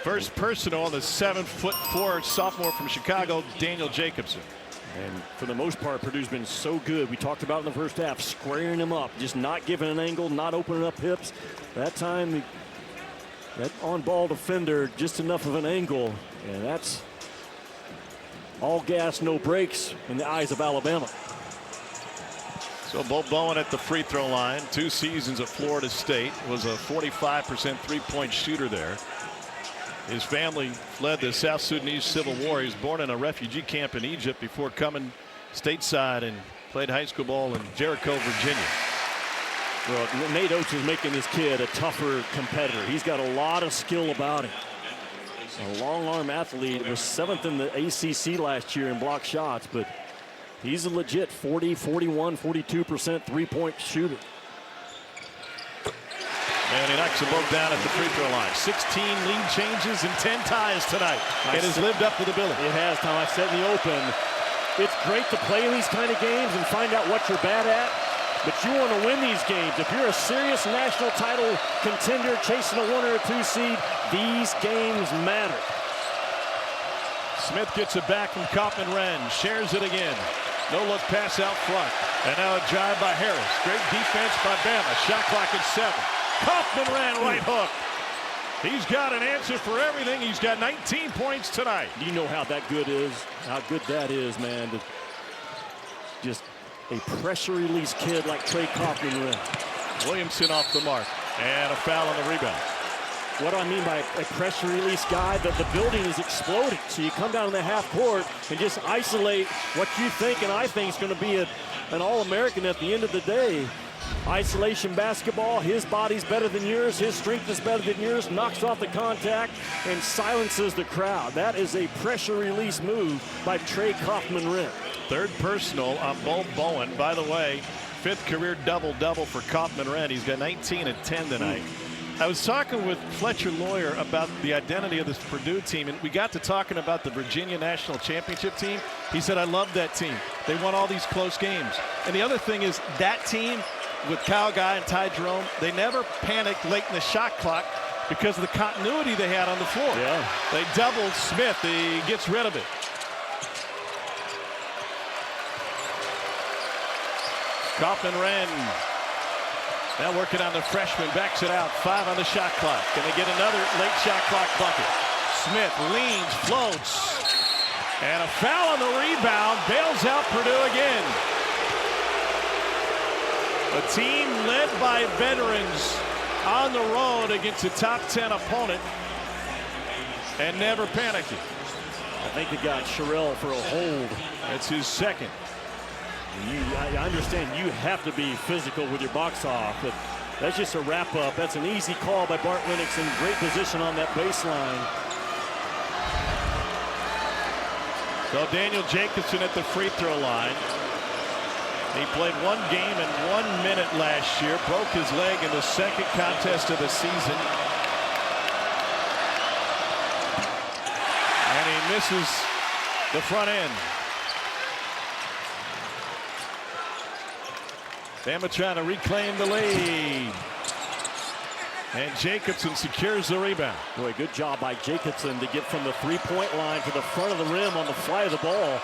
First personal on the 7'4" sophomore from Chicago, Daniel Jacobson. And for the most part, Purdue's been so good. We talked about in the first half, squaring him up, just not giving an angle, not opening up hips. That time, that on-ball defender, just enough of an angle, and that's all gas, no brakes in the eyes of Alabama. So Bo Bowen at the free throw line. 2 seasons at Florida State. Was a 45% three-point shooter there. His family fled the South Sudanese Civil War. He was born in a refugee camp in Egypt before coming stateside and played high school ball in Jericho, Virginia. Well, Nate Oates is making this kid a tougher competitor. He's got a lot of skill about him. A long arm athlete, was 7th in the ACC last year in block shots, but he's a legit 40, 41, 42% three-point shooter. And he knocks them both down at the free throw line. 16 lead changes and 10 ties tonight. It has lived up to the billing. It has, Tom. I said in the open, it's great to play these kind of games and find out what you're bad at, but you want to win these games. If you're a serious national title contender chasing a 1 or a 2 seed, these games matter. Smith gets it back from Kaufman-Renn, shares it again. No-look pass out front. And now a drive by Harris. Great defense by Bama. Shot clock at 7. Kaufman-Renn right hook. He's got an answer for everything. He's got 19 points tonight. Do you know how that good is? How good that is, man. Just a pressure release kid like Trey Kaufman-Renn. Williamson off the mark. And a foul on the rebound. What do I mean by a pressure release guy? That the building is exploding. So you come down in the half court and just isolate what you think and I think is going to be an All-American at the end of the day. Isolation basketball, his body's better than yours, his strength is better than yours, knocks off the contact and silences the crowd. That is a pressure release move by Trey Kaufman-Renn. 3rd personal on Bo Bowen. By the way, 5th career double-double for Kaufman-Renn. He's got 19 and 10 tonight. I was talking with Fletcher Lawyer about the identity of this Purdue team, and we got to talking about the Virginia National Championship team. He said, I love that team. They won all these close games. And the other thing is that team with Kyle Guy and Ty Jerome, they never panicked late in the shot clock because of the continuity they had on the floor. Yeah. They doubled Smith. He gets rid of it. Kaufman-Renn now working on the freshman, backs it out. 5 on the shot clock. Can they get another late shot clock bucket? Smith leans, floats, and a foul on the rebound. Bails out Purdue again. A team led by veterans on the road against a top 10 opponent and never panicking. I think they got Sherrill for a hold. That's his second. I understand you have to be physical with your box off, but that's just a wrap-up. That's an easy call by Bart Lennox in great position on that baseline. So Daniel Jacobson at the free throw line. He played 1 game and 1 minute last year. Broke his leg in the second contest of the season. And he misses the front end. Bama trying to reclaim the lead. And Jacobson secures the rebound. Boy, good job by Jacobson to get from the three-point line to the front of the rim on the fly of the ball.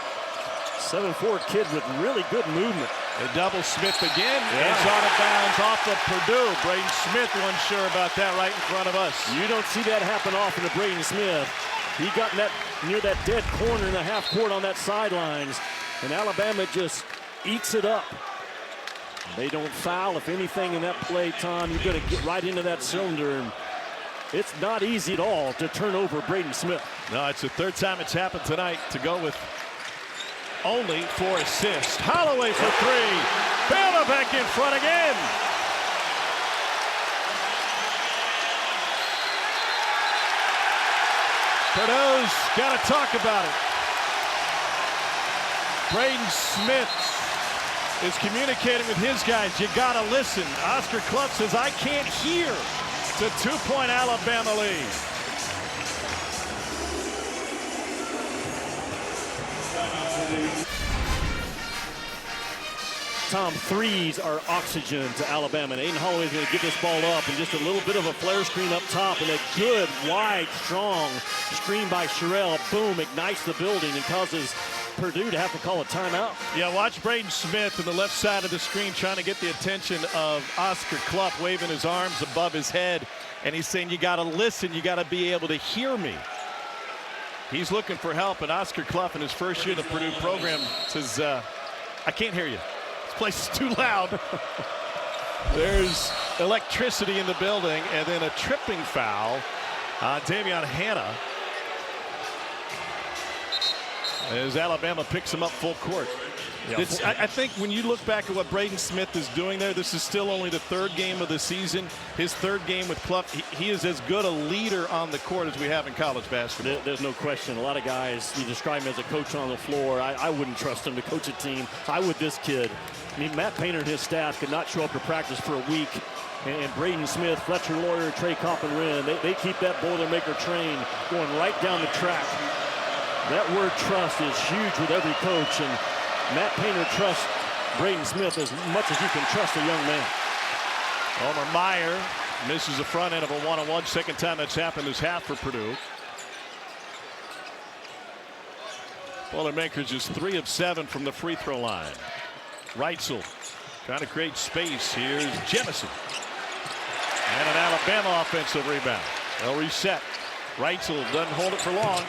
7'4" kid with really good movement. They double Smith again. It's out of bounds off of Purdue. Braden Smith wasn't sure about that right in front of us. You don't see that happen often to Braden Smith. He got near that dead corner in the half court on that sidelines. And Alabama just eats it up. They don't foul. If anything in that play, Tom, you're going to get right into that cylinder. And it's not easy at all to turn over Braden Smith. No, it's the 3rd time it's happened tonight to go with only 4 assists. Holloway for 3. Bama back in front again. Purdue's got to talk about it. Braden Smith is communicating with his guys. You got to listen. Oscar Clough says, I can't hear. It's a 2-point Alabama lead. Tom, threes are oxygen to Alabama. And Aiden Holloway's going to get this ball up and just a little bit of a flare screen up top and a good, wide, strong screen by Sherrill. Boom, ignites the building and causes Purdue to have to call a timeout. Yeah, watch Braden Smith on the left side of the screen trying to get the attention of Oscar Clough, waving his arms above his head. And he's saying, you got to listen. You got to be able to hear me. He's looking for help. And Oscar Clough in his first year in the Purdue program says, I can't hear you. This place is too loud. There's electricity in the building. And then a tripping foul on Davion Hannah as Alabama picks him up full court. Yeah. I think when you look back at what Braden Smith is doing there, this is still only the 3rd game of the season. His 3rd game with Clough. He is as good a leader on the court as we have in college basketball. There's no question. A lot of guys, you describe him as a coach on the floor. I wouldn't trust him to coach a team. I would this kid. I mean, Matt Painter and his staff could not show up to practice for a week. And Braden Smith, Fletcher Lawyer, Trey Kaufman-Renn, they keep that Boilermaker train going right down the track. That word trust is huge with every coach, and Matt Painter trusts Braden Smith as much as you can trust a young man. Homer Meyer misses the front end of a 1-on-1. 2nd time that's happened this half for Purdue. Boilermakers is 3 of 7 from the free throw line. Reitzel trying to create space. Here's Jemison. And an Alabama offensive rebound. They'll reset. Reitzel doesn't hold it for long.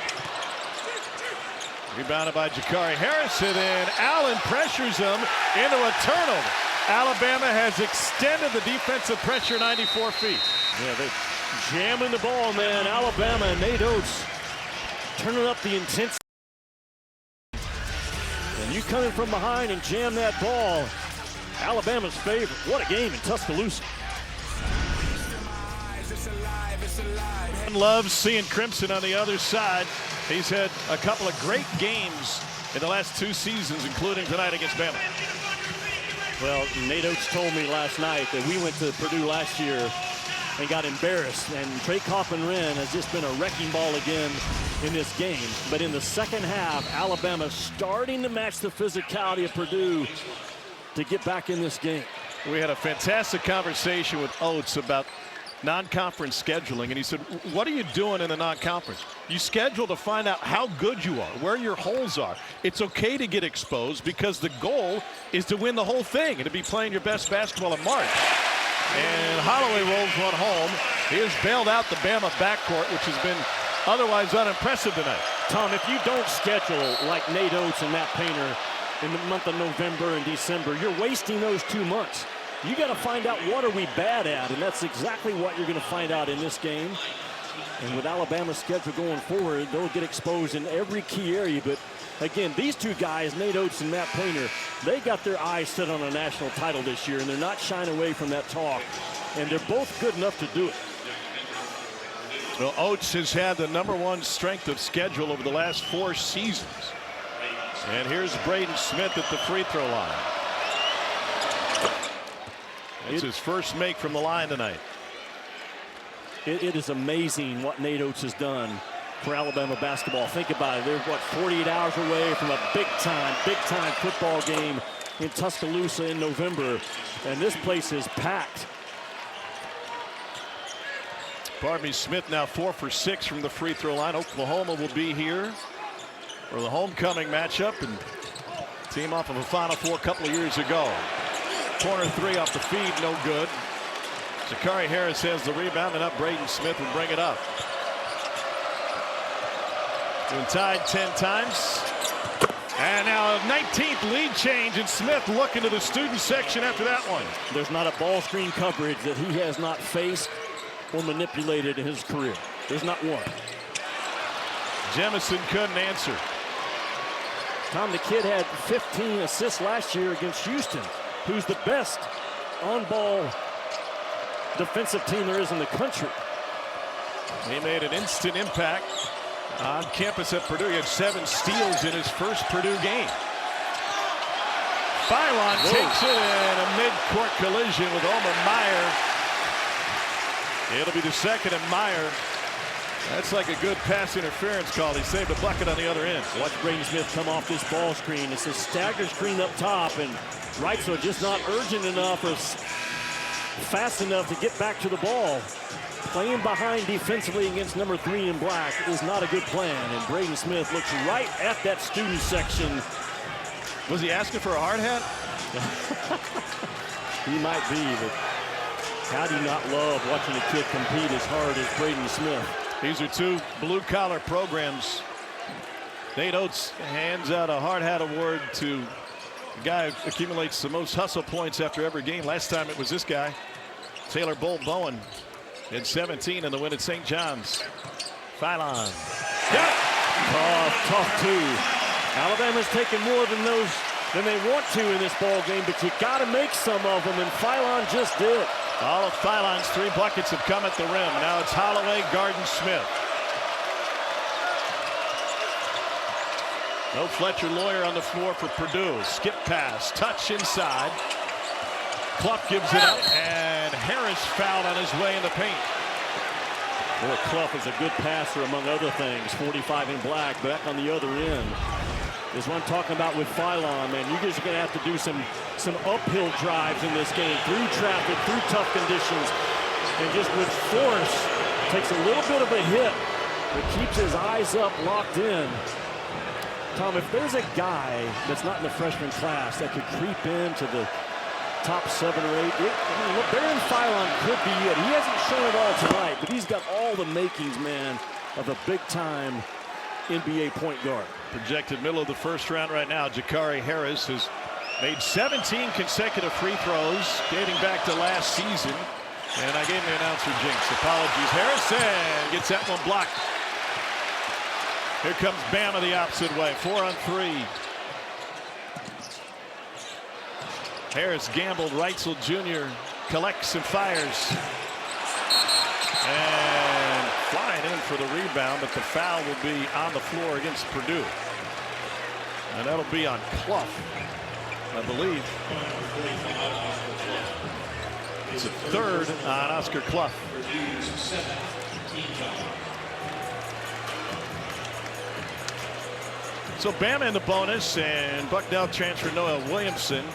Rebounded by Jakari Harrison, and Allen pressures him into a turnover. Alabama has extended the defensive pressure 94 feet. Yeah, they're jamming the ball, man. Alabama and Nate Oates turning up the intensity. And you come in from behind and jam that ball. Alabama's favorite. What a game in Tuscaloosa. Loves seeing Crimson on the other side. He's had a couple of great games in the last 2 seasons, including tonight against Bama. Well, Nate Oates told me last night that we went to Purdue last year and got embarrassed. And Trey Kaufman-Renn has just been a wrecking ball again in this game. But in the second half, Alabama starting to match the physicality of Purdue to get back in this game. We had a fantastic conversation with Oates about non-conference scheduling, and he said, what are you doing in the non-conference? You schedule to find out how good you are, where your holes are. It's okay to get exposed because the goal is to win the whole thing and to be playing your best basketball in March. And Holloway rolls one home. He has bailed out the Bama backcourt, which has been otherwise unimpressive tonight. Tom, if you don't schedule like Nate Oates and Matt Painter in the month of November and December, you're wasting those 2 months. You got to find out what are we bad at, and that's exactly what you're going to find out in this game. And with Alabama's schedule going forward, they'll get exposed in every key area. But again, these two guys, Nate Oates and Matt Painter, they got their eyes set on a national title this year, and they're not shying away from that talk. And they're both good enough to do it. Well, Oates has had the #1 strength of schedule over the last 4 seasons. And here's Braden Smith at the free throw line. It's his first make from the line tonight. It is amazing what Nate Oates has done for Alabama basketball. Think about it. They're, what, 48 hours away from a big-time football game in Tuscaloosa in November. And this place is packed. Pardon me, Smith now 4 for 6 from the free throw line. Oklahoma will be here for the homecoming matchup, and team off of a Final Four a couple of years ago. Corner 3 off the feed, no good. Jakari Harris has the rebound, and up Braden Smith will bring it up. Been tied 10 times. And now a 19th lead change, and Smith looking to the student section after that one. There's not a ball screen coverage that he has not faced or manipulated in his career. There's not one. Jemison couldn't answer. Tom, the kid had 15 assists last year against Houston, who's the best on-ball defensive team there is in the country. He made an instant impact on campus at Purdue. He had 7 steals in his first Purdue game. Philon takes it in a mid-court collision with Omer Meyer. It'll be the second, and Meyer, that's like a good pass interference call. He saved a bucket on the other end. Watch Braden Smith come off this ball screen. It's a stagger screen up top, and Wrightso just not urgent enough or fast enough to get back to the ball. Playing behind defensively against number 3 in black is not a good plan, and Braden Smith looks right at that student section. Was he asking for a hard hat? He might be, but how do you not love watching a kid compete as hard as Braden Smith? These are 2 blue-collar programs. Nate Oates hands out a hard hat award to the guy who accumulates the most hustle points after every game. Last time it was this guy, Taylor Bull Bowen, in 17 in the win at St. John's. Philon. Tough too. Alabama's taken more than they want to in this ball game, but you got to make some of them, and Philon just did. All of Philon's 3 buckets have come at the rim. Now it's Holloway guarding Smith. No Fletcher Lawyer on the floor for Purdue. Skip pass, touch inside. Clough gives it up, and Harris fouled on his way in the paint. Boy, Clough is a good passer among other things. 45 in black, back on the other end. Is what I'm talking about with Philon, man. You guys are going to have to do some uphill drives in this game, through traffic, through tough conditions, and just with force. Takes a little bit of a hit, but keeps his eyes up, locked in. Tom, if there's a guy that's not in the freshman class that could creep into the top 7 or 8, Baron Philon could be it. He hasn't shown it all tonight, but he's got all the makings, man, of a big-time NBA point guard. Projected middle of the first round right now. Jakari Harris has made 17 consecutive free throws dating back to last season. And I gave him the announcer jinx. Apologies. Harrison gets that one blocked. Here comes Bama the opposite way. 4 on 3. Harris gambled. Wrightsell Jr. collects and fires. And flying in for the rebound, but the foul will be on the floor against Purdue. And that'll be on Clough, I believe. It's a 3rd on Oscar Clough. So Bama in the bonus, and Bucknell transfer Noah Williamson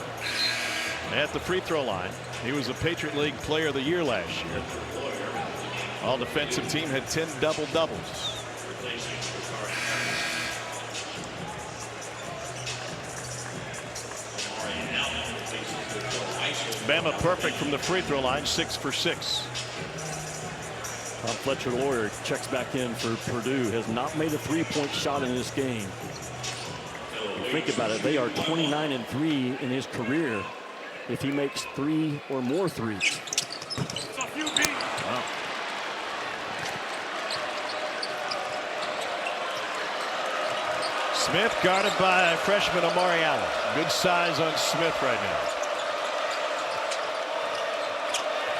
at the free throw line. He was a Patriot League Player of the Year last year. All defensive team had 10 double-doubles. Bama perfect from the free throw line, 6 for 6. Fletcher Lawyer checks back in for Purdue. Has not made a three-point shot in this game. Think about it. They are 29-3 in his career if he makes 3 or more threes. Wow. Smith guarded by freshman Amari Allen. Good size on Smith right now.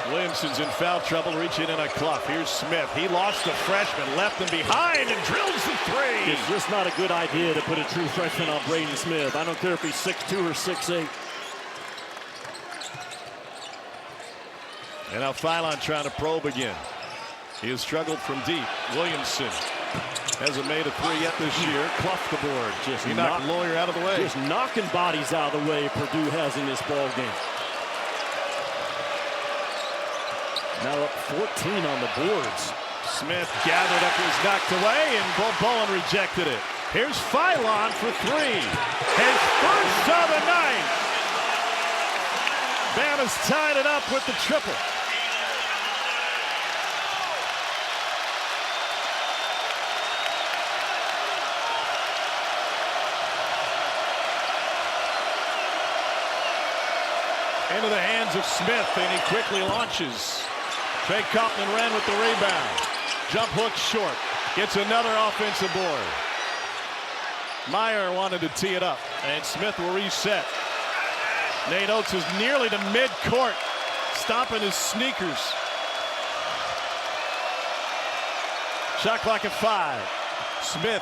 Williamson's in foul trouble, reaching in a Clough. Here's Smith. He lost the freshman, left him behind, and drills the three. It's just not a good idea to put a true freshman on Braden Smith. I don't care if he's 6'2 or 6'8. And now Philon trying to probe again. He has struggled from deep. Williamson hasn't made a three yet this year. Clough the board. He knocked Lawyer out of the way. Just knocking bodies out of the way Purdue has in this ball game. Now up 14 on the boards. Smith gathered up, was knocked away, and Bowen rejected it. Here's Philon for three. His first of the night. Bama's tied it up with the triple. Into the hands of Smith, and he quickly launches. Trey Kaufman-Renn with the rebound. Jump hook short. Gets another offensive board. Meyer wanted to tee it up, and Smith will reset. Nate Oates is nearly to midcourt, stomping his sneakers. Shot clock at 5. Smith.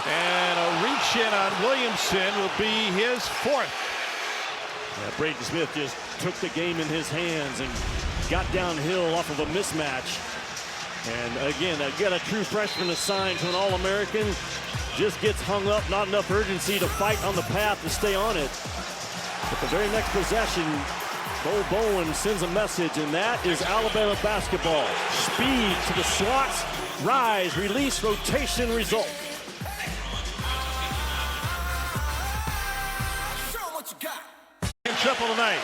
And a reach in on Williamson will be his 4th. Yeah, Braden Smith just took the game in his hands and got downhill off of a mismatch. And again, get a true freshman assigned to an All-American. Just gets hung up, not enough urgency to fight on the path to stay on it. But the very next possession, Bo Bowen sends a message, and that is Alabama basketball. Speed to the slots, rise, release, rotation, result. Triple tonight.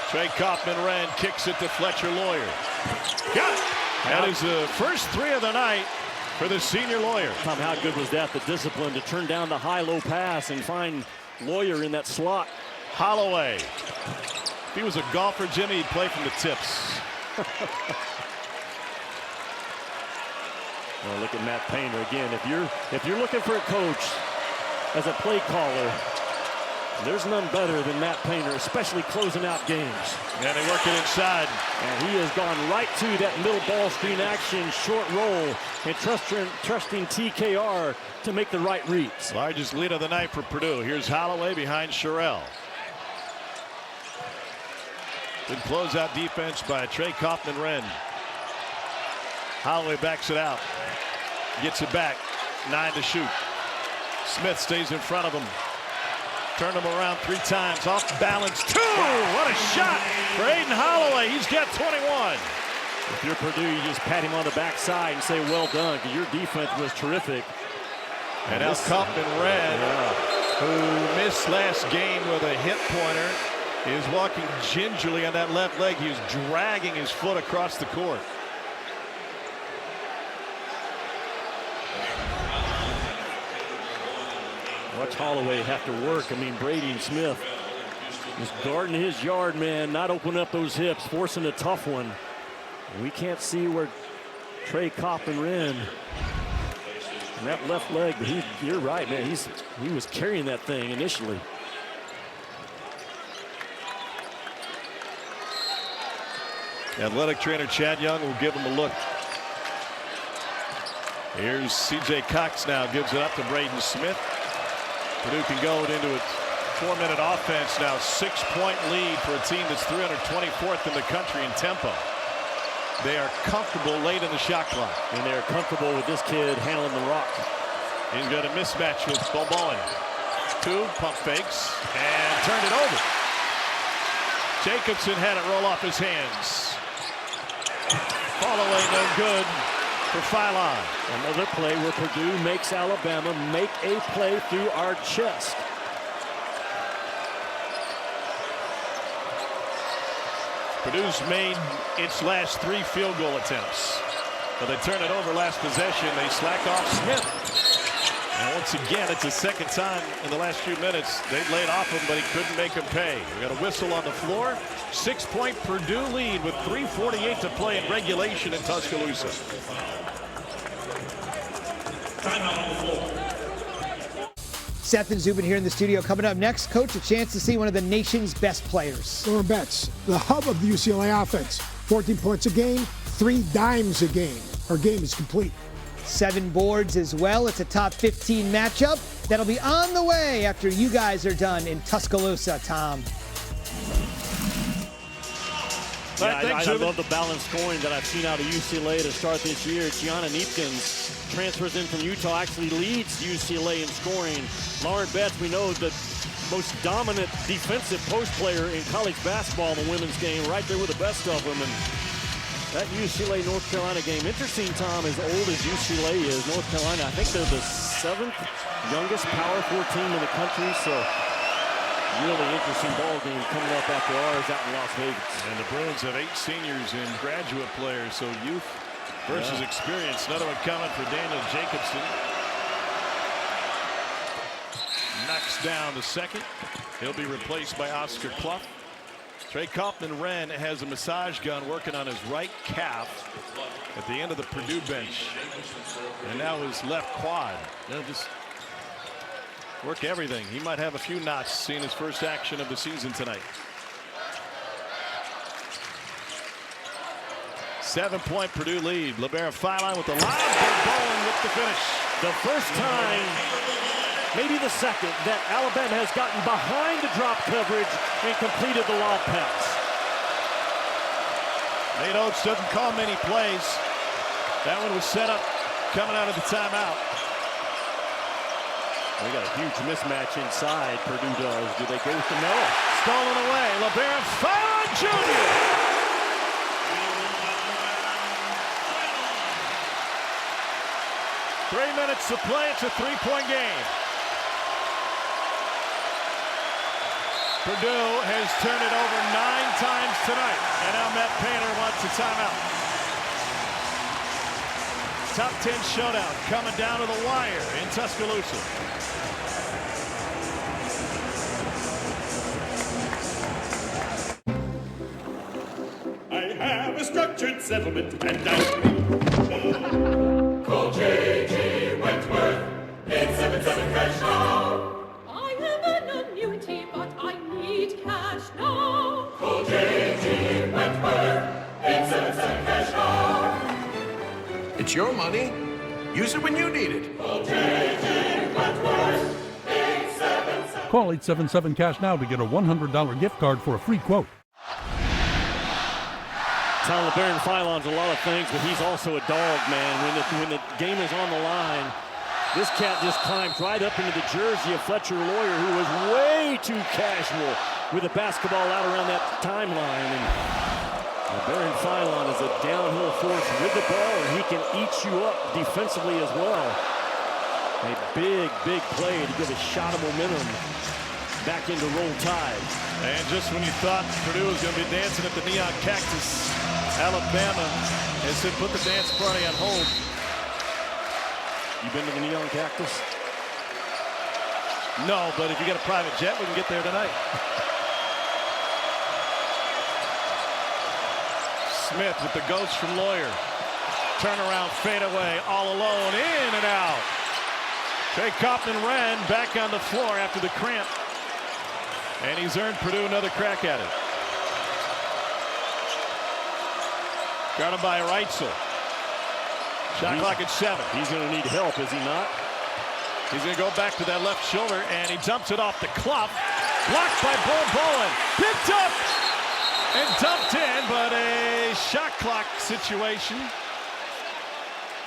Trey Kaufman-Renn kicks it to Fletcher Lawyer. Got it. That is the first 3 of the night for the senior Lawyer. Tom, how good was that? The discipline to turn down the high-low pass and find Lawyer in that slot. Holloway. If he was a golfer, Jimmy, he'd play from the tips. Well, look at Matt Painter again. If you're looking for a coach as a play caller, there's none better than Matt Painter, especially closing out games. And they work it inside. And he has gone right to that middle ball screen action, short roll, and trusting TKR to make the right reads. Largest lead of the night for Purdue. Here's Holloway behind Sherrill. Good closeout defense by Trey Kaufman-Renn. Holloway backs it out. Gets it back. 9 to shoot. Smith stays in front of him. Turned him around 3 times. Off balance. 2! What a shot for Aiden Holloway. He's got 21. If you're Purdue, you just pat him on the backside and say, well done, because your defense was terrific. And now Kaufman-Renn, who missed last game with a hip pointer, is walking gingerly on that left leg. He's dragging his foot across the court. Watch Holloway have to work. I mean, Braden Smith is guarding his yard man, not opening up those hips, forcing a tough one. We can't see where Trey Kaufman-Renn and that left leg, but you're right, man. He was carrying that thing initially. Athletic trainer Chad Young will give him a look. Here's C.J. Cox now, gives it up to Braden Smith. Purdue can go into its 4-minute offense now. 6-point lead for a team that's 324th in the country in tempo. They are comfortable late in the shot clock. And they're comfortable with this kid handling the rock. He's got a mismatch with Boboin. 2 pump fakes and turned it over. Jacobson had it roll off his hands. Fall away, no good for Philon. Another play where Purdue makes Alabama make a play through our chest. Purdue's made its last 3 field goal attempts, but they turn it over last possession. They slack off Smith. And once again, it's the second time in the last few minutes they've laid off him, but he couldn't make him pay. We got a whistle on the floor. 6-point Purdue lead with 3:48 to play in regulation in Tuscaloosa. Seth and Zubin here in the studio. Coming up next, Coach, a chance to see one of the nation's best players. Lauren Betts, the hub of the UCLA offense. 14 points a game, 3 dimes a game. Our game is complete. 7 boards as well. It's a top 15 matchup that'll be on the way after you guys are done in Tuscaloosa, Tom. Yeah, I love the balanced scoring that I've seen out of UCLA to start this year. Gianna Neepkins transfers in from Utah, actually leads UCLA in scoring. Lauren Betts, we know the most dominant defensive post player in college basketball in the women's game, right there with the best of them. And that UCLA North Carolina game, interesting, Tom, as old as UCLA is, North Carolina, I think they're the 7th youngest Power 4 team in the country, so really interesting ball game coming up after ours out in Las Vegas. And the Bruins have 8 seniors and graduate players, so youth versus experience. Another one coming for Daniel Jacobson. Knocks down the second. He'll be replaced by Oscar Clough. Trey Kaufman-Wren has a massage gun working on his right calf at the end of the Purdue bench. And now his left quad. They'll just work everything. He might have a few knots seeing his first action of the season tonight. 7-point Purdue lead. LeBaron Philon with the lob. Bowen with the finish. The first time, maybe the second, that Alabama has gotten behind the drop coverage and completed the lob pass. Nate Oates doesn't call many plays. That one was set up coming out of the timeout. They got a huge mismatch inside, Purdue does. Do they go with the no? Stolen away. LeBaron Philon Jr. 3 minutes to play. It's a 3-point game. Purdue has turned it over 9 times tonight. And now Matt Painter wants a timeout. Top 10 showdown coming down to the wire in Tuscaloosa. I have a structured settlement and I call J.G. Wentworth, 877 cash now. I have an annuity, but I need cash now. Call J.G. Wentworth, 877 cash now. It's your money. Use it when you need it. Call J.G. Wentworth, 877. Call 877 cash now to get a $100 gift card for a free quote. LeBaron Philon's a lot of things, but he's also a dog, man. When the game is on the line, this cat just climbs right up into the jersey of Fletcher Lawyer, who was way too casual with the basketball out around that timeline. And LeBaron Philon is a downhill force with the ball, and he can eat you up defensively as well. A big, big play to give a shot of momentum back into Roll Tide. And just when you thought Purdue was going to be dancing at the Neon Cactus, Alabama has said put the dance party on hold. You been to the Neon Cactus? No, but if you got a private jet, we can get there tonight. Smith with the ghost from Lawyer. Turnaround fadeaway, all alone, in and out. Trey Kaufman-Wren back on the floor after the cramp. And he's earned Purdue another crack at it. Guarded by Reitzel. Shot clock at 7. He's going to need help, is he not? He's going to go back to that left shoulder, and he dumps it off the Clough. Blocked by Bo Bowen. Picked up and dumped in, but a shot clock situation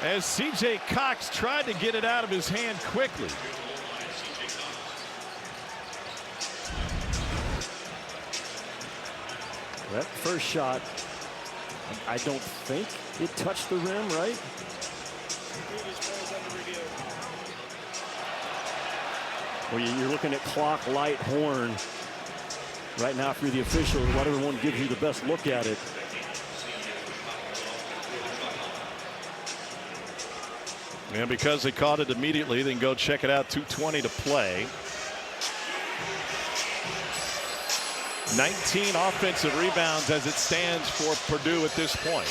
as C.J. Cox tried to get it out of his hand quickly. That first shot, I don't think it touched the rim, right? Well, you're looking at clock, light, horn. Right now for the officials, whatever one gives you the best look at it. And because they caught it immediately, they can go check it out. 2:20 to play. 19 offensive rebounds as it stands for Purdue at this point.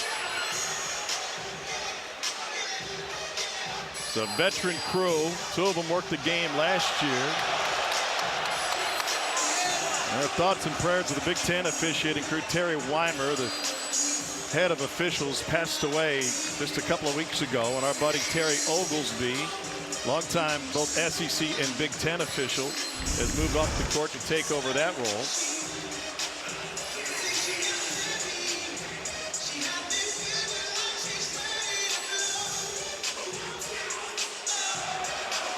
It's a veteran crew. Two of them worked the game last year. Our thoughts and prayers to the Big Ten officiating crew. Terry Weimer, the head of officials, passed away just a couple of weeks ago. And our buddy Terry Oglesby, longtime both SEC and Big Ten official, has moved off the court to take over that role.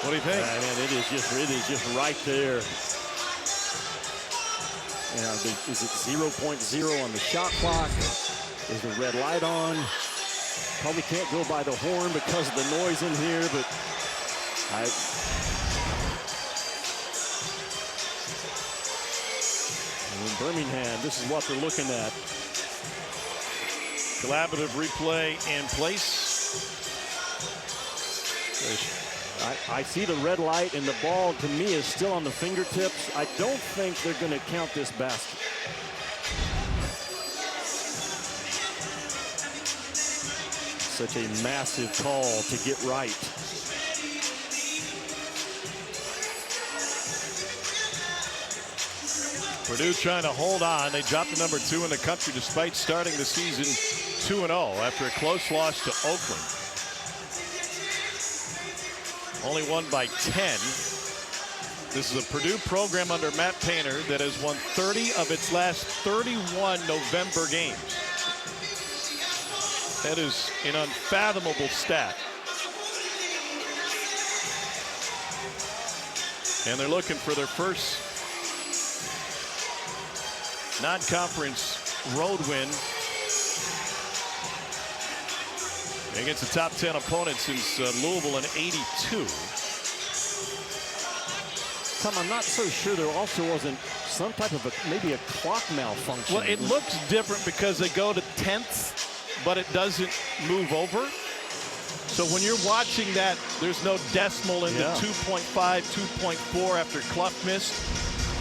What do you think? Man, it is just right there. Is it 0.0 on the shot clock? Is the red light on? Probably can't go by the horn because of the noise in here, but in Birmingham, this is what they're looking at. Collaborative replay in place. I see the red light, and the ball, to me, is still on the fingertips. I don't think they're going to count this basket. Such a massive call to get right. Purdue trying to hold on. They dropped to number 2 in the country despite starting the season 2-0 after a close loss to Oakland. Only won by 10. This is a Purdue program under Matt Painter that has won 30 of its last 31 November games. That is an unfathomable stat. And they're looking for their first non-conference road win against the top 10 opponent since Louisville in '82. Tom, I'm not so sure there also wasn't some type of maybe a clock malfunction. Well, it looks different because they go to tenths, but it doesn't move over. So when you're watching that, there's no decimal in the 2.5, 2.4 after Clough missed,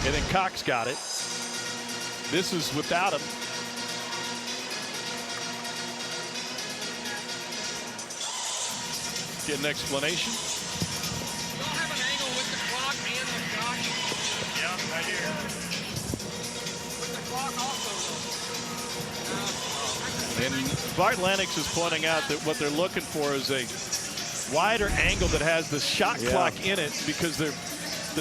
and then Cox got it. This is without him. Get an explanation. Y'all have an angle with the clock and the clock? Yeah, right here. With the clock also. And Bart Lennox is pointing out that what they're looking for is a wider angle that has the shot clock in it, because the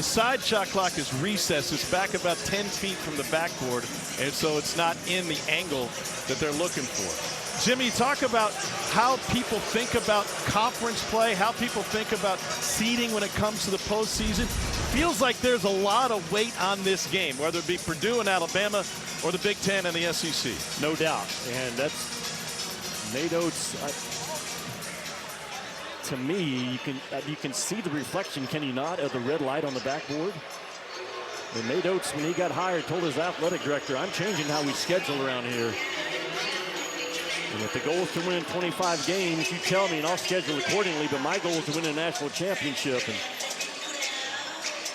side shot clock is recessed. It's back about 10 feet from the backboard, and so it's not in the angle that they're looking for. Jimmy, talk about how people think about conference play, how people think about seeding when it comes to the postseason. Feels like there's a lot of weight on this game, whether it be Purdue and Alabama or the Big Ten and the SEC. No doubt. And that's Nate Oates. To me, you can see the reflection, can you not, of the red light on the backboard? And Nate Oates, when he got hired, told his athletic director, I'm changing how we schedule around here. And if the goal is to win 25 games, you tell me and I'll schedule accordingly, but my goal is to win a national championship. And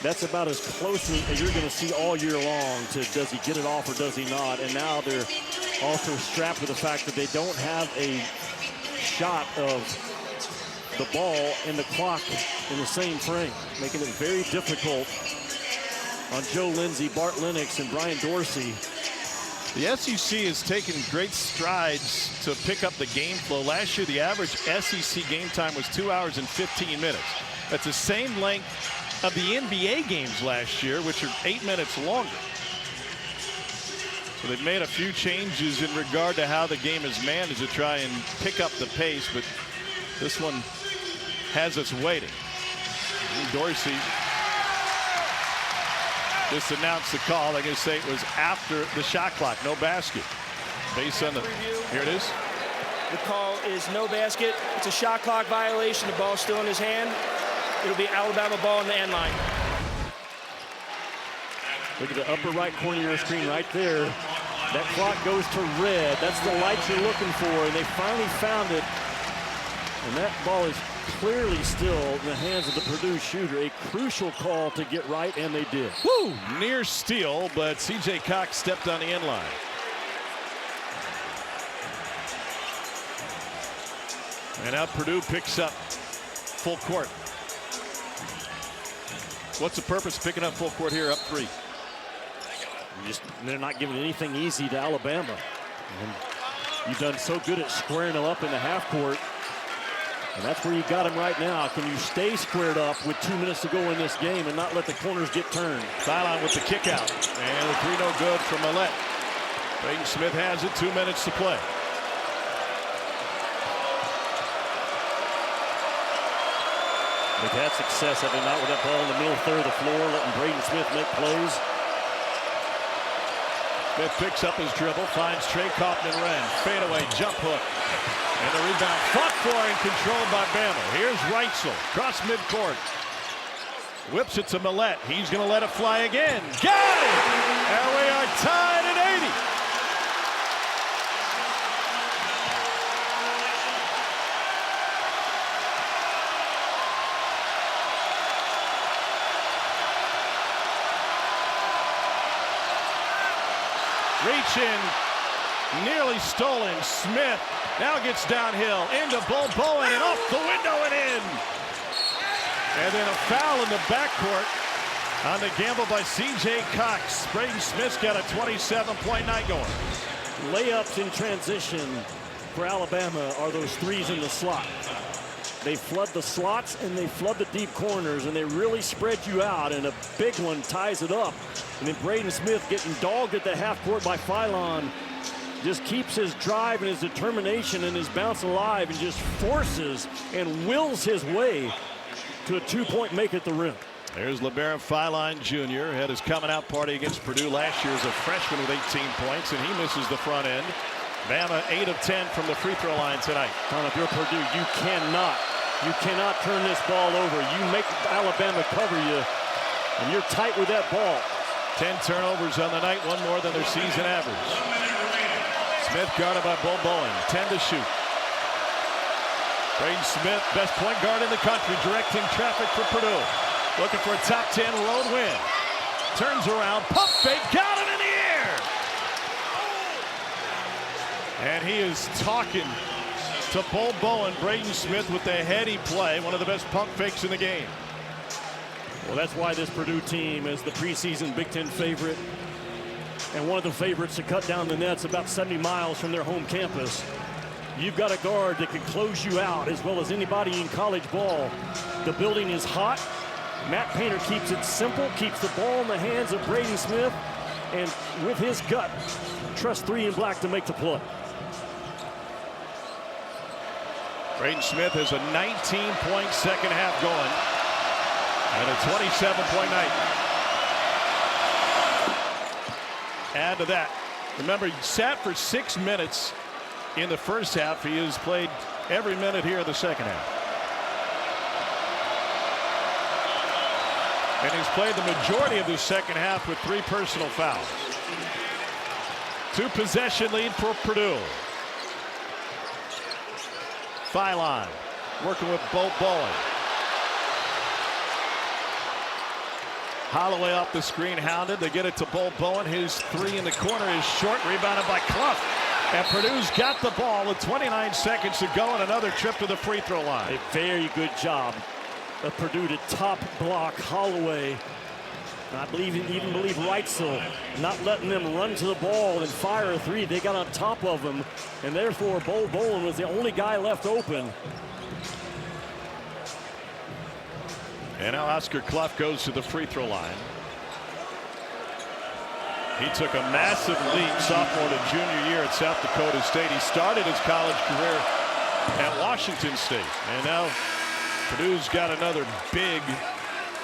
that's about as close as you're going to see all year long to does he get it off or does he not. And now they're also strapped with the fact that they don't have a shot of the ball and the clock in the same frame, making it very difficult on Joe Lindsey, Bart Lennox, and Brian Dorsey. The SEC has taken great strides to pick up the game flow. Last year, the average SEC game time was 2 hours and 15 minutes. That's the same length of the NBA games last year, which are 8 minutes longer. So they've made a few changes in regard to how the game is managed to try and pick up the pace, but this one has us waiting. Dorsey just announced the call. They're going to say it was after the shot clock. No basket. Based on the, here it is. The call is no basket. It's a shot clock violation. The ball's still in his hand. It'll be Alabama ball in the end line. Look at the upper right corner of your screen right there. That clock goes to red. That's the light you're looking for, and they finally found it. And that ball is clearly still in the hands of the Purdue shooter. A crucial call to get right, and they did. Woo! Near steal, but C.J. Cox stepped on the end line. And now Purdue picks up full court. What's the purpose of picking up full court here, up 3? They're not giving anything easy to Alabama. And you've done so good at squaring them up in the half court. And that's where you got them right now. Can you stay squared up with 2 minutes to go in this game and not let the corners get turned? Sideline with the kick out. And the 3 no good from Millett. Braden Smith has it, 2 minutes to play. They've had success, have they not, with that ball in the middle third of the floor, letting Braden Smith make plays. Smith picks up his dribble, finds Trey Kaufman-Renn. Fadeaway, jump hook. And the rebound fought for and controlled by Bama. Here's Reitzel, cross midcourt. Whips it to Millett. He's going to let it fly again. Got it! And we are tied at 80. Reach in, nearly stolen. Smith now gets downhill into Bull Bowen and off the window and in. And then a foul in the backcourt on the gamble by C.J. Cox. Braden Smith's got a 27-point night going. Layups in transition for Alabama are those threes in the slot. They flood the slots and they flood the deep corners, and they really spread you out, and a big one ties it up. And then Braden Smith, getting dogged at the half court by Philon, just keeps his drive and his determination and his bounce alive and just forces and wills his way to a 2-point make at the rim. There's LeBaron Philon Jr. had his coming out party against Purdue last year as a freshman with 18 points, and he misses the front end. Bama 8 of 10 from the free throw line tonight. Tom, if you're Purdue, you cannot turn this ball over. You make Alabama cover you, and you're tight with that ball. 10 turnovers on the night, one more than their season average. Smith guarded by Bull Bowen, 10 to shoot. Braden Smith, best point guard in the country, directing traffic for Purdue. Looking for a top 10 road win. Turns around, pump fake, got it in the air! And he is talking to Bull Bowen. Braden Smith with the heady play, one of the best pump fakes in the game. Well, that's why this Purdue team is the preseason Big Ten favorite and one of the favorites to cut down the nets about 70 miles from their home campus. You've got a guard that can close you out as well as anybody in college ball. The building is hot. Matt Painter keeps it simple, keeps the ball in the hands of Braden Smith, and with his gut, trusts 3 in black to make the play. Braden Smith has a 19-point second half going. And a 27-point night. Add to that. Remember, he sat for 6 minutes in the first half. He has played every minute here in the second half. And he's played the majority of the second half with 3 personal fouls. 2-possession lead for Purdue. Philon working with Bull Bowen. Holloway off the screen, hounded. They get it to Bull Bowen. His 3 in the corner is short, rebounded by Clough. And Purdue's got the ball with 29 seconds to go and another trip to the free throw line. A very good job of Purdue to top block Holloway. And I even believe Reitzel, not letting them run to the ball and fire a 3. They got on top of him, and therefore Bull Bowen was the only guy left open. And now Oscar Clough goes to the free throw line. He took a massive leap sophomore to junior year at South Dakota State. He started his college career at Washington State. And now Purdue's got another big.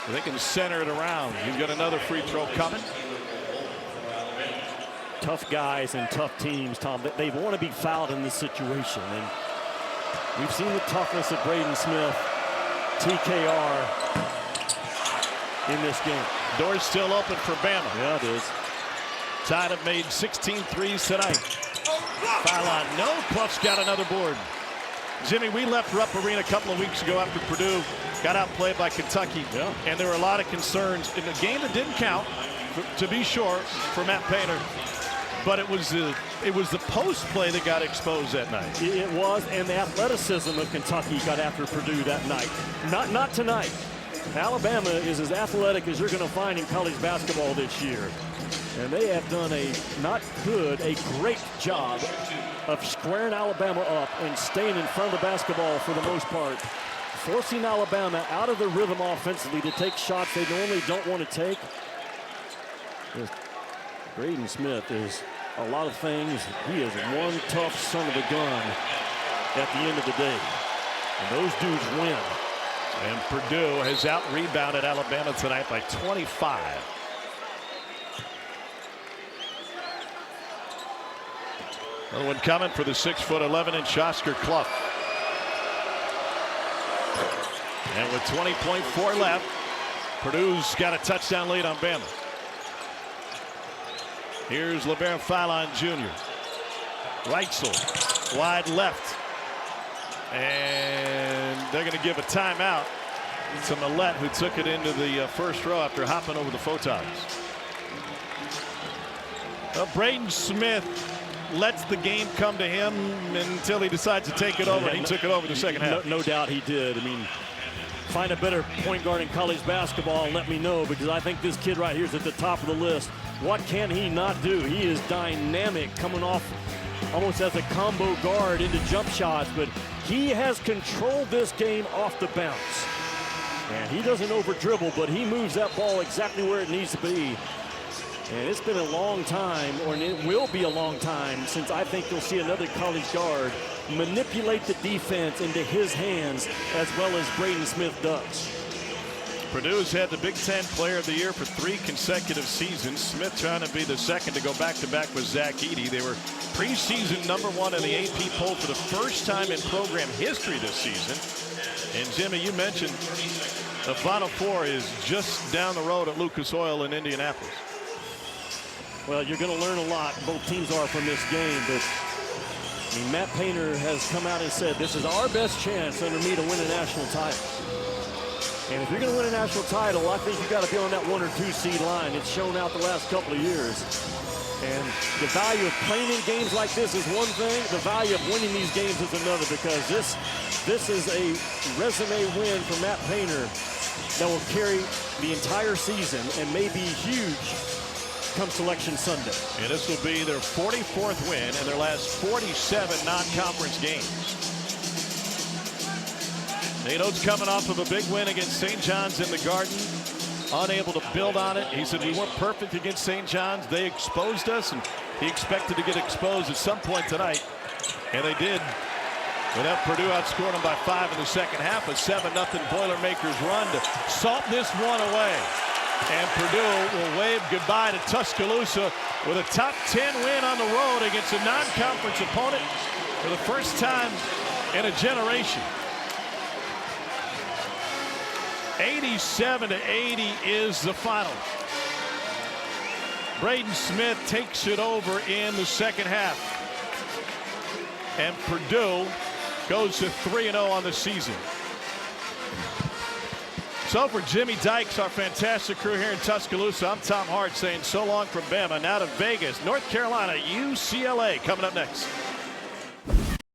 They can center it around. He's got another free throw coming. Tough guys and tough teams, Tom. They want to be fouled in this situation. And we've seen the toughness of Braden Smith, TKR, in this game. Door's still open for Bama. Yeah, it is. Tide have made 16 threes tonight. Foul line. No, Clough's got another board. Jimmy, we left Rupp Arena a couple of weeks ago after Purdue got outplayed by Kentucky. Yeah. And there were a lot of concerns in a game that didn't count, to be sure, for Matt Painter. But it was the post play that got exposed that night. It was, and the athleticism of Kentucky got after Purdue that night. Not tonight. Alabama is as athletic as you're going to find in college basketball this year. And they have done a great job of squaring Alabama up and staying in front of the basketball for the most part, forcing Alabama out of the rhythm offensively to take shots they normally don't want to take. Braden Smith is a lot of things. He is one tough son of a gun at the end of the day. And those dudes win. And Purdue has out-rebounded Alabama tonight by 25. Another one coming for the 6'11" Oscar Clough. And with 20.4 left, Purdue's got a touchdown lead on Bama. Here's LeBaron Fallon Jr. Reitzel wide left. And they're going to give a timeout to Millette, who took it into the first row after hopping over the photons. Well, Braden Smith lets the game come to him until he decides to take it over. And he took it over the second half. No doubt he did. I mean, find a better point guard in college basketball and let me know, because I think this kid right here is at the top of the list. What can he not do? He is dynamic, coming off almost as a combo guard into jump shots, but he has controlled this game off the bounce. And he doesn't over dribble, but he moves that ball exactly where it needs to be. And it's been a long time, or it will be a long time, since I think you'll see another college guard manipulate the defense into his hands as well as Braden Smith does. Purdue's had the Big Ten Player of the Year for 3 consecutive seasons. Smith trying to be the second to go back-to-back with Zach Edey. They were preseason #1 in the AP poll for the first time in program history this season. And Jimmy, you mentioned the Final Four is just down the road at Lucas Oil in Indianapolis. Well, you're going to learn a lot. Both teams are from this game, but I mean, Matt Painter has come out and said this is our best chance under me to win a national title. And if you're going to win a national title, I think you've got to be on that 1 or 2 seed line. It's shown out the last couple of years. And the value of playing in games like this is one thing. The value of winning these games is another, because this is a resume win for Matt Painter that will carry the entire season and may be huge come Selection Sunday. And this will be their 44th win in their last 47 non-conference games. Nate Oates coming off of a big win against St. John's in the Garden. Unable to build on it. He said we weren't perfect against St. John's. They exposed us, and he expected to get exposed at some point tonight. And they did. With that, Purdue outscored them by 5 in the second half. A 7-0 Boilermakers run to salt this one away. And Purdue will wave goodbye to Tuscaloosa with a top 10 win on the road against a non-conference opponent for the first time in a generation. 87-80 is the final. Braden Smith takes it over in the second half. And Purdue goes to 3-0 on the season. So for Jimmy Dykes, our fantastic crew here in Tuscaloosa, I'm Tom Hart saying so long from Bama. Now to Vegas, North Carolina, UCLA coming up next.